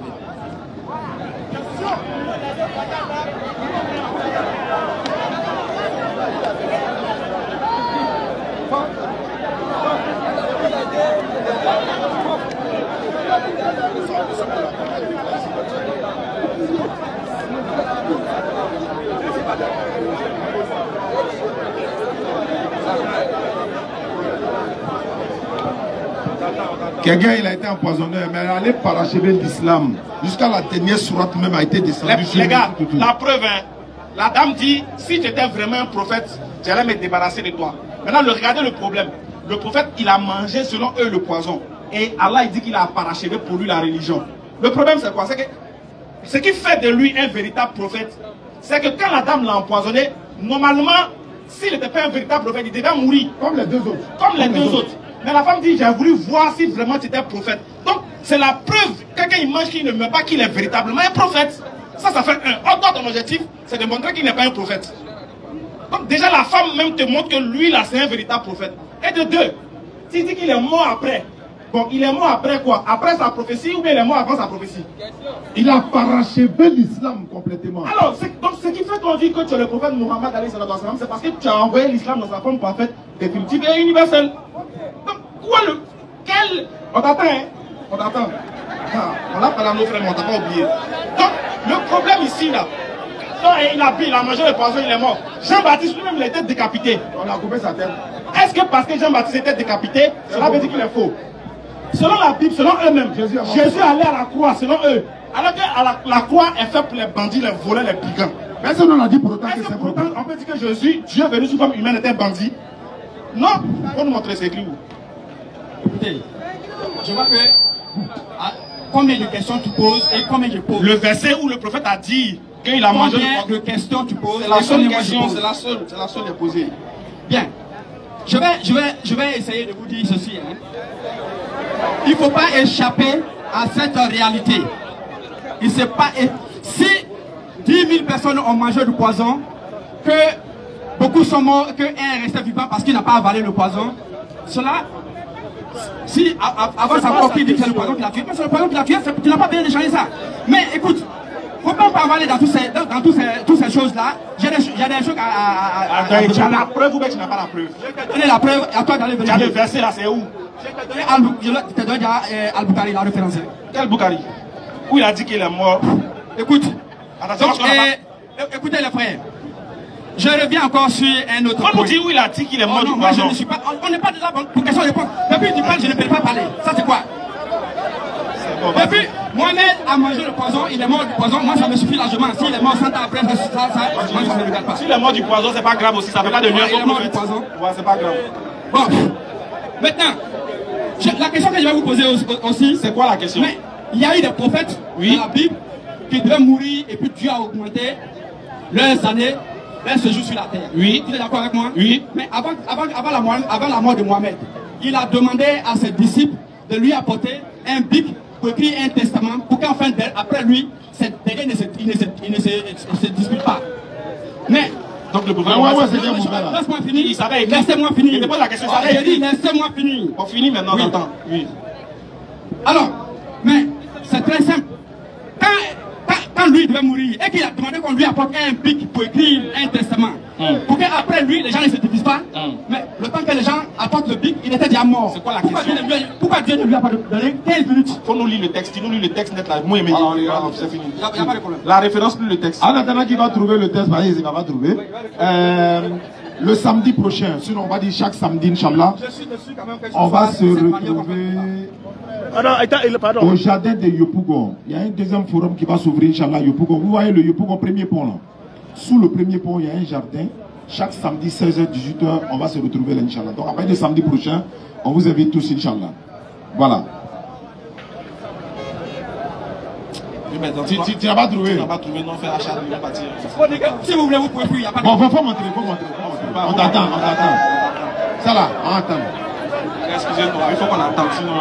Quelqu'un il a été empoisonné, mais il allait parachever l'islam. Jusqu'à la dernière sourate même a été descendue. Les gars, la preuve, la dame dit, si tu étais vraiment un prophète, j'allais me débarrasser de toi. Maintenant, regardez le problème. Le prophète, il a mangé selon eux le poison. Et Allah, il dit qu'il a parachevé pour lui la religion. Le problème, c'est quoi? C'est que ce qui fait de lui un véritable prophète, c'est que quand la dame l'a empoisonné, normalement, s'il n'était pas un véritable prophète, il devait mourir. Comme les 2 autres. Mais la femme dit, j'ai voulu voir si vraiment tu étais prophète. Donc, c'est la preuve, quelqu'un il mange qu'il ne meurt pas, qu'il est véritablement un prophète. Ça fait un. Or, ton objectif, c'est de montrer qu'il n'est pas un prophète. Donc, déjà, la femme même te montre que lui, là, c'est un véritable prophète. Et de 2, tu dis qu'il est mort après. Bon, il est mort après quoi? Après sa prophétie ou bien il est mort avant sa prophétie? Il a parachevé l'islam complètement. Alors, donc ce qui fait qu'on dit que tu es le prophète Mohammed, c'est parce que tu as envoyé l'islam dans sa forme parfaite, définitive et universelle. Donc, quoi On t'attend, hein? On t'attend. On l'a parlé à nos frères, mais on t'a pas oublié. Donc, le problème ici, là, quand il a mangé le poison, il est mort. Jean-Baptiste lui-même, il a été décapité. On a coupé sa tête. Est-ce que parce que Jean-Baptiste était décapité, cela veut dire qu'il est faux? Selon la Bible, selon eux-mêmes, Jésus allait à la croix, selon eux. Alors que la croix est faite pour les bandits, les voleurs, les brigands. Mais est-ce qu'on a dit pour autant que c'est pourtant on peut dire que Jésus, Dieu venu sous forme humaine, était bandit? Non. Pour nous montrer, c'est écrit où? Écoutez, je vois que combien de questions tu poses et combien je pose. Le verset où le prophète a dit qu'il a mangé. Combien de questions tu poses? C'est la seule question, c'est la seule à poser. Bien. Je vais essayer de vous dire ceci. Hein. Il ne faut pas échapper à cette réalité. Il sait pas. Si 10 000 personnes ont mangé du poison, que beaucoup sont morts, qu'un est resté vivant parce qu'il n'a pas avalé le poison, cela, si avant sa mort, il dit que c'est le poison qui l'a tué, mais c'est le poison qui l'a tué, tu n'as pas bien échangé ça. Mais écoute, faut pas aller dans toutes ces choses-là. J'ai des choses à tu as la preuve ou bien tu n'as pas la preuve? Je vais te donner la preuve et à toi d'aller vérifier. Tu as le verset là, c'est où? Je te donne Al-Bukhari, la référence. Quel Bukhari? Où il a dit qu'il est mort? Écoute. Attention, écoutez les frères. Je reviens encore sur un autre point. On nous dit où il a dit qu'il est mort du moi poison. je ne suis pas. On n'est pas déjà pour question de réponse. Depuis tu parles, je ne peux pas parler. Ça c'est quoi? Depuis Mohamed a mangé le poison, il est mort du poison. Moi ça me suffit largement. S'il est mort 100 ans après, moi ça ne me regarde pas. S'il est mort du poison, c'est pas grave aussi. Ça ne fait pas de nuance au prophète. Ouais, c'est pas grave. Bon. Maintenant, la question que je vais vous poser aussi. C'est quoi la question? Mais il y a eu des prophètes dans la Bible qui devaient mourir et puis Dieu a augmenté leurs années. Ce jour sur la terre. Oui. Tu es d'accord avec moi? Oui. Mais avant la mort de Mohamed, il a demandé à ses disciples de lui apporter un bic pour écrire un testament pour qu'enfin, après lui, cette dernier ne se dispute pas. Mais. Donc le gouvernement. Laisse-moi finir. Laissez-moi finir. Il te pose la question. J'ai dit, laissez-moi finir. On finit maintenant, on entend. Oui. Alors, mais c'est très simple. Quand lui devait mourir et qu'il a demandé qu'on lui apporte un bic pour écrire un testament, pour qu'après lui, les gens ne se divisent pas, mais le temps que les gens apportent le bic, il était déjà mort. C'est quoi la question? Pourquoi Dieu ne lui a pas donné 15 minutes? Faut nous lire le texte. Si nous lit le texte net là, moi et mes c'est fini. Il n'y a pas de problème. La référence plus le texte. En attendant qu'il va trouver le texte, il va trouver. Le samedi prochain, sinon on va dire chaque samedi, Inch'Allah, on va se retrouver au jardin de Yopougon. Il y a un deuxième forum qui va s'ouvrir, Inch'Allah, Yopougon. Vous voyez le Yopougon, premier pont là. Sous le premier pont, il y a un jardin. Chaque samedi, 16h, 18h, on va se retrouver là, Inch'Allah. Donc, à partir de samedi prochain, on vous invite tous, Inch'Allah. Voilà. Tu n'as pas trouvé? Tu n'as pas trouvé, non, fais la charge, on va partir. Si vous voulez, vous pouvez plus, il n'y a pas de problème. Bon, faut montrer. On t'attend. Ça là, on attend. Excusez-moi, il faut qu'on attende, sinon,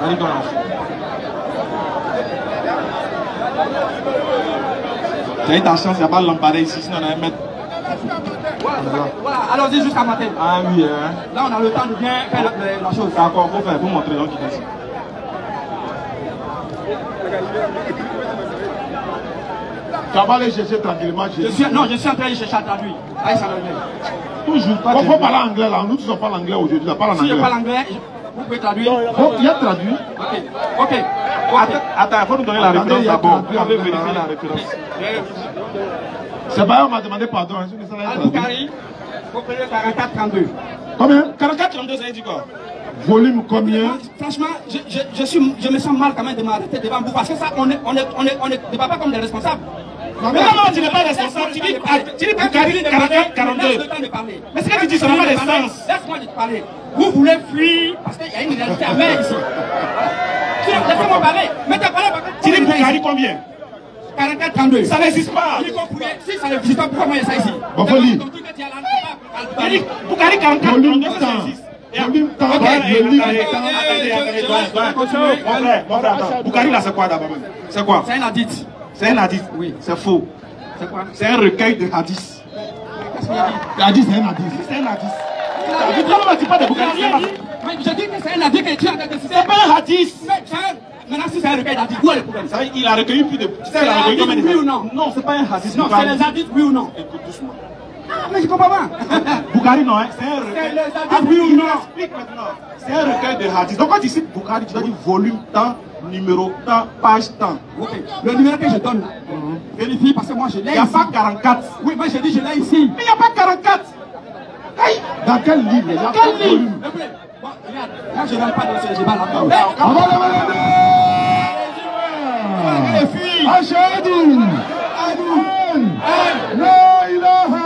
allez dans la j'ai eu ta chance, il n'y a pas de lampadaire ici, sinon on a un mètre. Voilà, allons-y jusqu'à matin. Ah oui, hein. Là, on a le temps de bien faire la chose. D'accord, faut faire, faut montrer, donc il est ici. Tu vas pas aller chercher tranquillement. Non, je suis en train de chercher à traduire. Allez, ça toujours. Il faut parler anglais là. Nous, tous parlons anglais aujourd'hui. Tu parles en anglais. Si je parle anglais, vous pouvez traduire. Il y a traduit. Ok. Attends, il faut nous donner la référence d'abord. Vous avez vérifié la référence. C'est pas on m'a demandé pardon. Al-Bukhari, vous prenez 44-32. Combien? 44-32, ça veut dire quoi? Volume combien? Franchement, je me sens mal quand même de m'arrêter devant vous parce que ça, on ne va pas comme des responsables. Mais non, tu n'es pas responsable. Tu dis Bukhari 44-42. Mais ce que tu dis, ça n'a pas de sens. Laisse-moi te parler. Vous voulez fuir parce qu'il y a une réalité amère ici. Laissez-moi parler. Mais tu as parlé. Tu dis Bukhari combien? 44-32. Ça n'existe pas. Si ça n'existe pas, pourquoi moi ça ici? Bon, faut lire. Bukhari 44-32, ça existe. Bukhari là c'est quoi d'abord? C'est quoi? C'est un hadith. C'est un hadith? Oui. C'est faux. C'est quoi? C'est un recueil de hadiths. Qu'est-ce qu'il a dit? Hadith, c'est un hadith. C'est un hadith. Pourquoi ne dis pas de Bukhari? Je dis que c'est un hadith que tu as dit. C'est pas un hadith. Maintenant si c'est un recueil d'hadith, où est le problème? Il a recueilli plus de... C'est un hadith, oui ou non? Non, c'est pas un hadith. Non, c'est les hadiths, oui ou non? Écoute doucement. Ah, mais je comprends pas. Bukhari, non, hein? C'est un recueil. Ah, oui ou non? Explique maintenant. C'est un recueil de hadiths. Donc quand tu cites Bukhari, tu dois dire volume, temps, numéro, temps, page, temps. Ok. Le numéro que je donne là, vérifie parce que moi je l'ai ici. Il n'y a pas 44. Oui, moi je dis je l'ai ici. Mais il n'y a pas 44. Hey. Dans quel livre? Dans quel livre? Bon, regarde, moi je ne vais pas dans ce débat là. Les filles. Ashhadu an la ilaha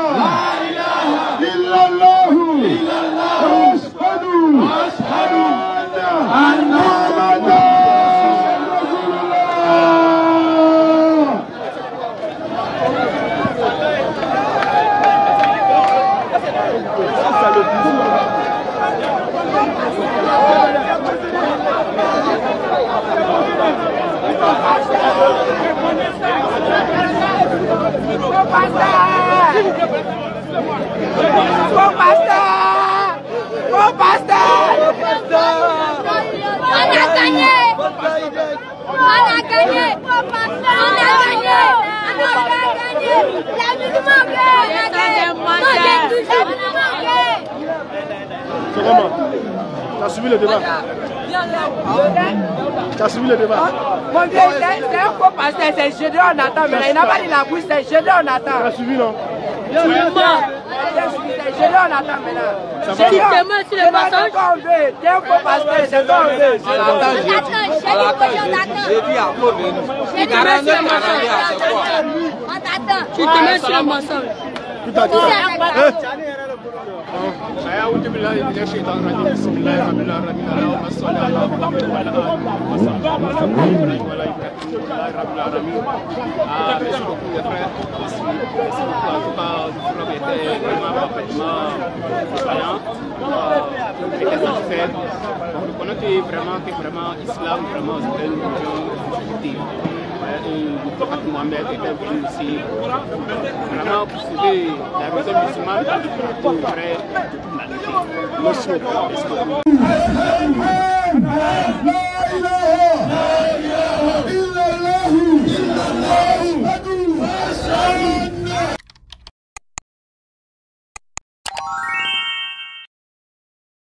illallah wa ashhadu anna Muhammadan Rasulullah. Tu as suivi le débat. Tu as suivi le débat. Mon Dieu, c'est un faux pasteur, c'est Gédéon Nathan. Mais il n'a pas dit la bouche, c'est Gédéon Nathan. Tu as suivi, non? C'est Gédéon Nathan maintenant. Tu témoignes sur le mensonge. C'est un faux pasteur, c'est quoi on veut? J'ai dit tu témoignes sur le mensonge. Tout à fait. أعوذ بالله من الشيطان الرجيم بسم الله الرحمن الرحيم اللهم صل على محمد وعلى آله وصحبه Merci beaucoup les frères. En tout cas, le programme était vraiment parfaitement défaillant. Il était satisfait. On reconnaît vraiment que l'islam vraiment c'est une religion positive. Le prophète Mohamed était venu ici vraiment pour sauver la religion musulmane pour vrai. Merci beaucoup.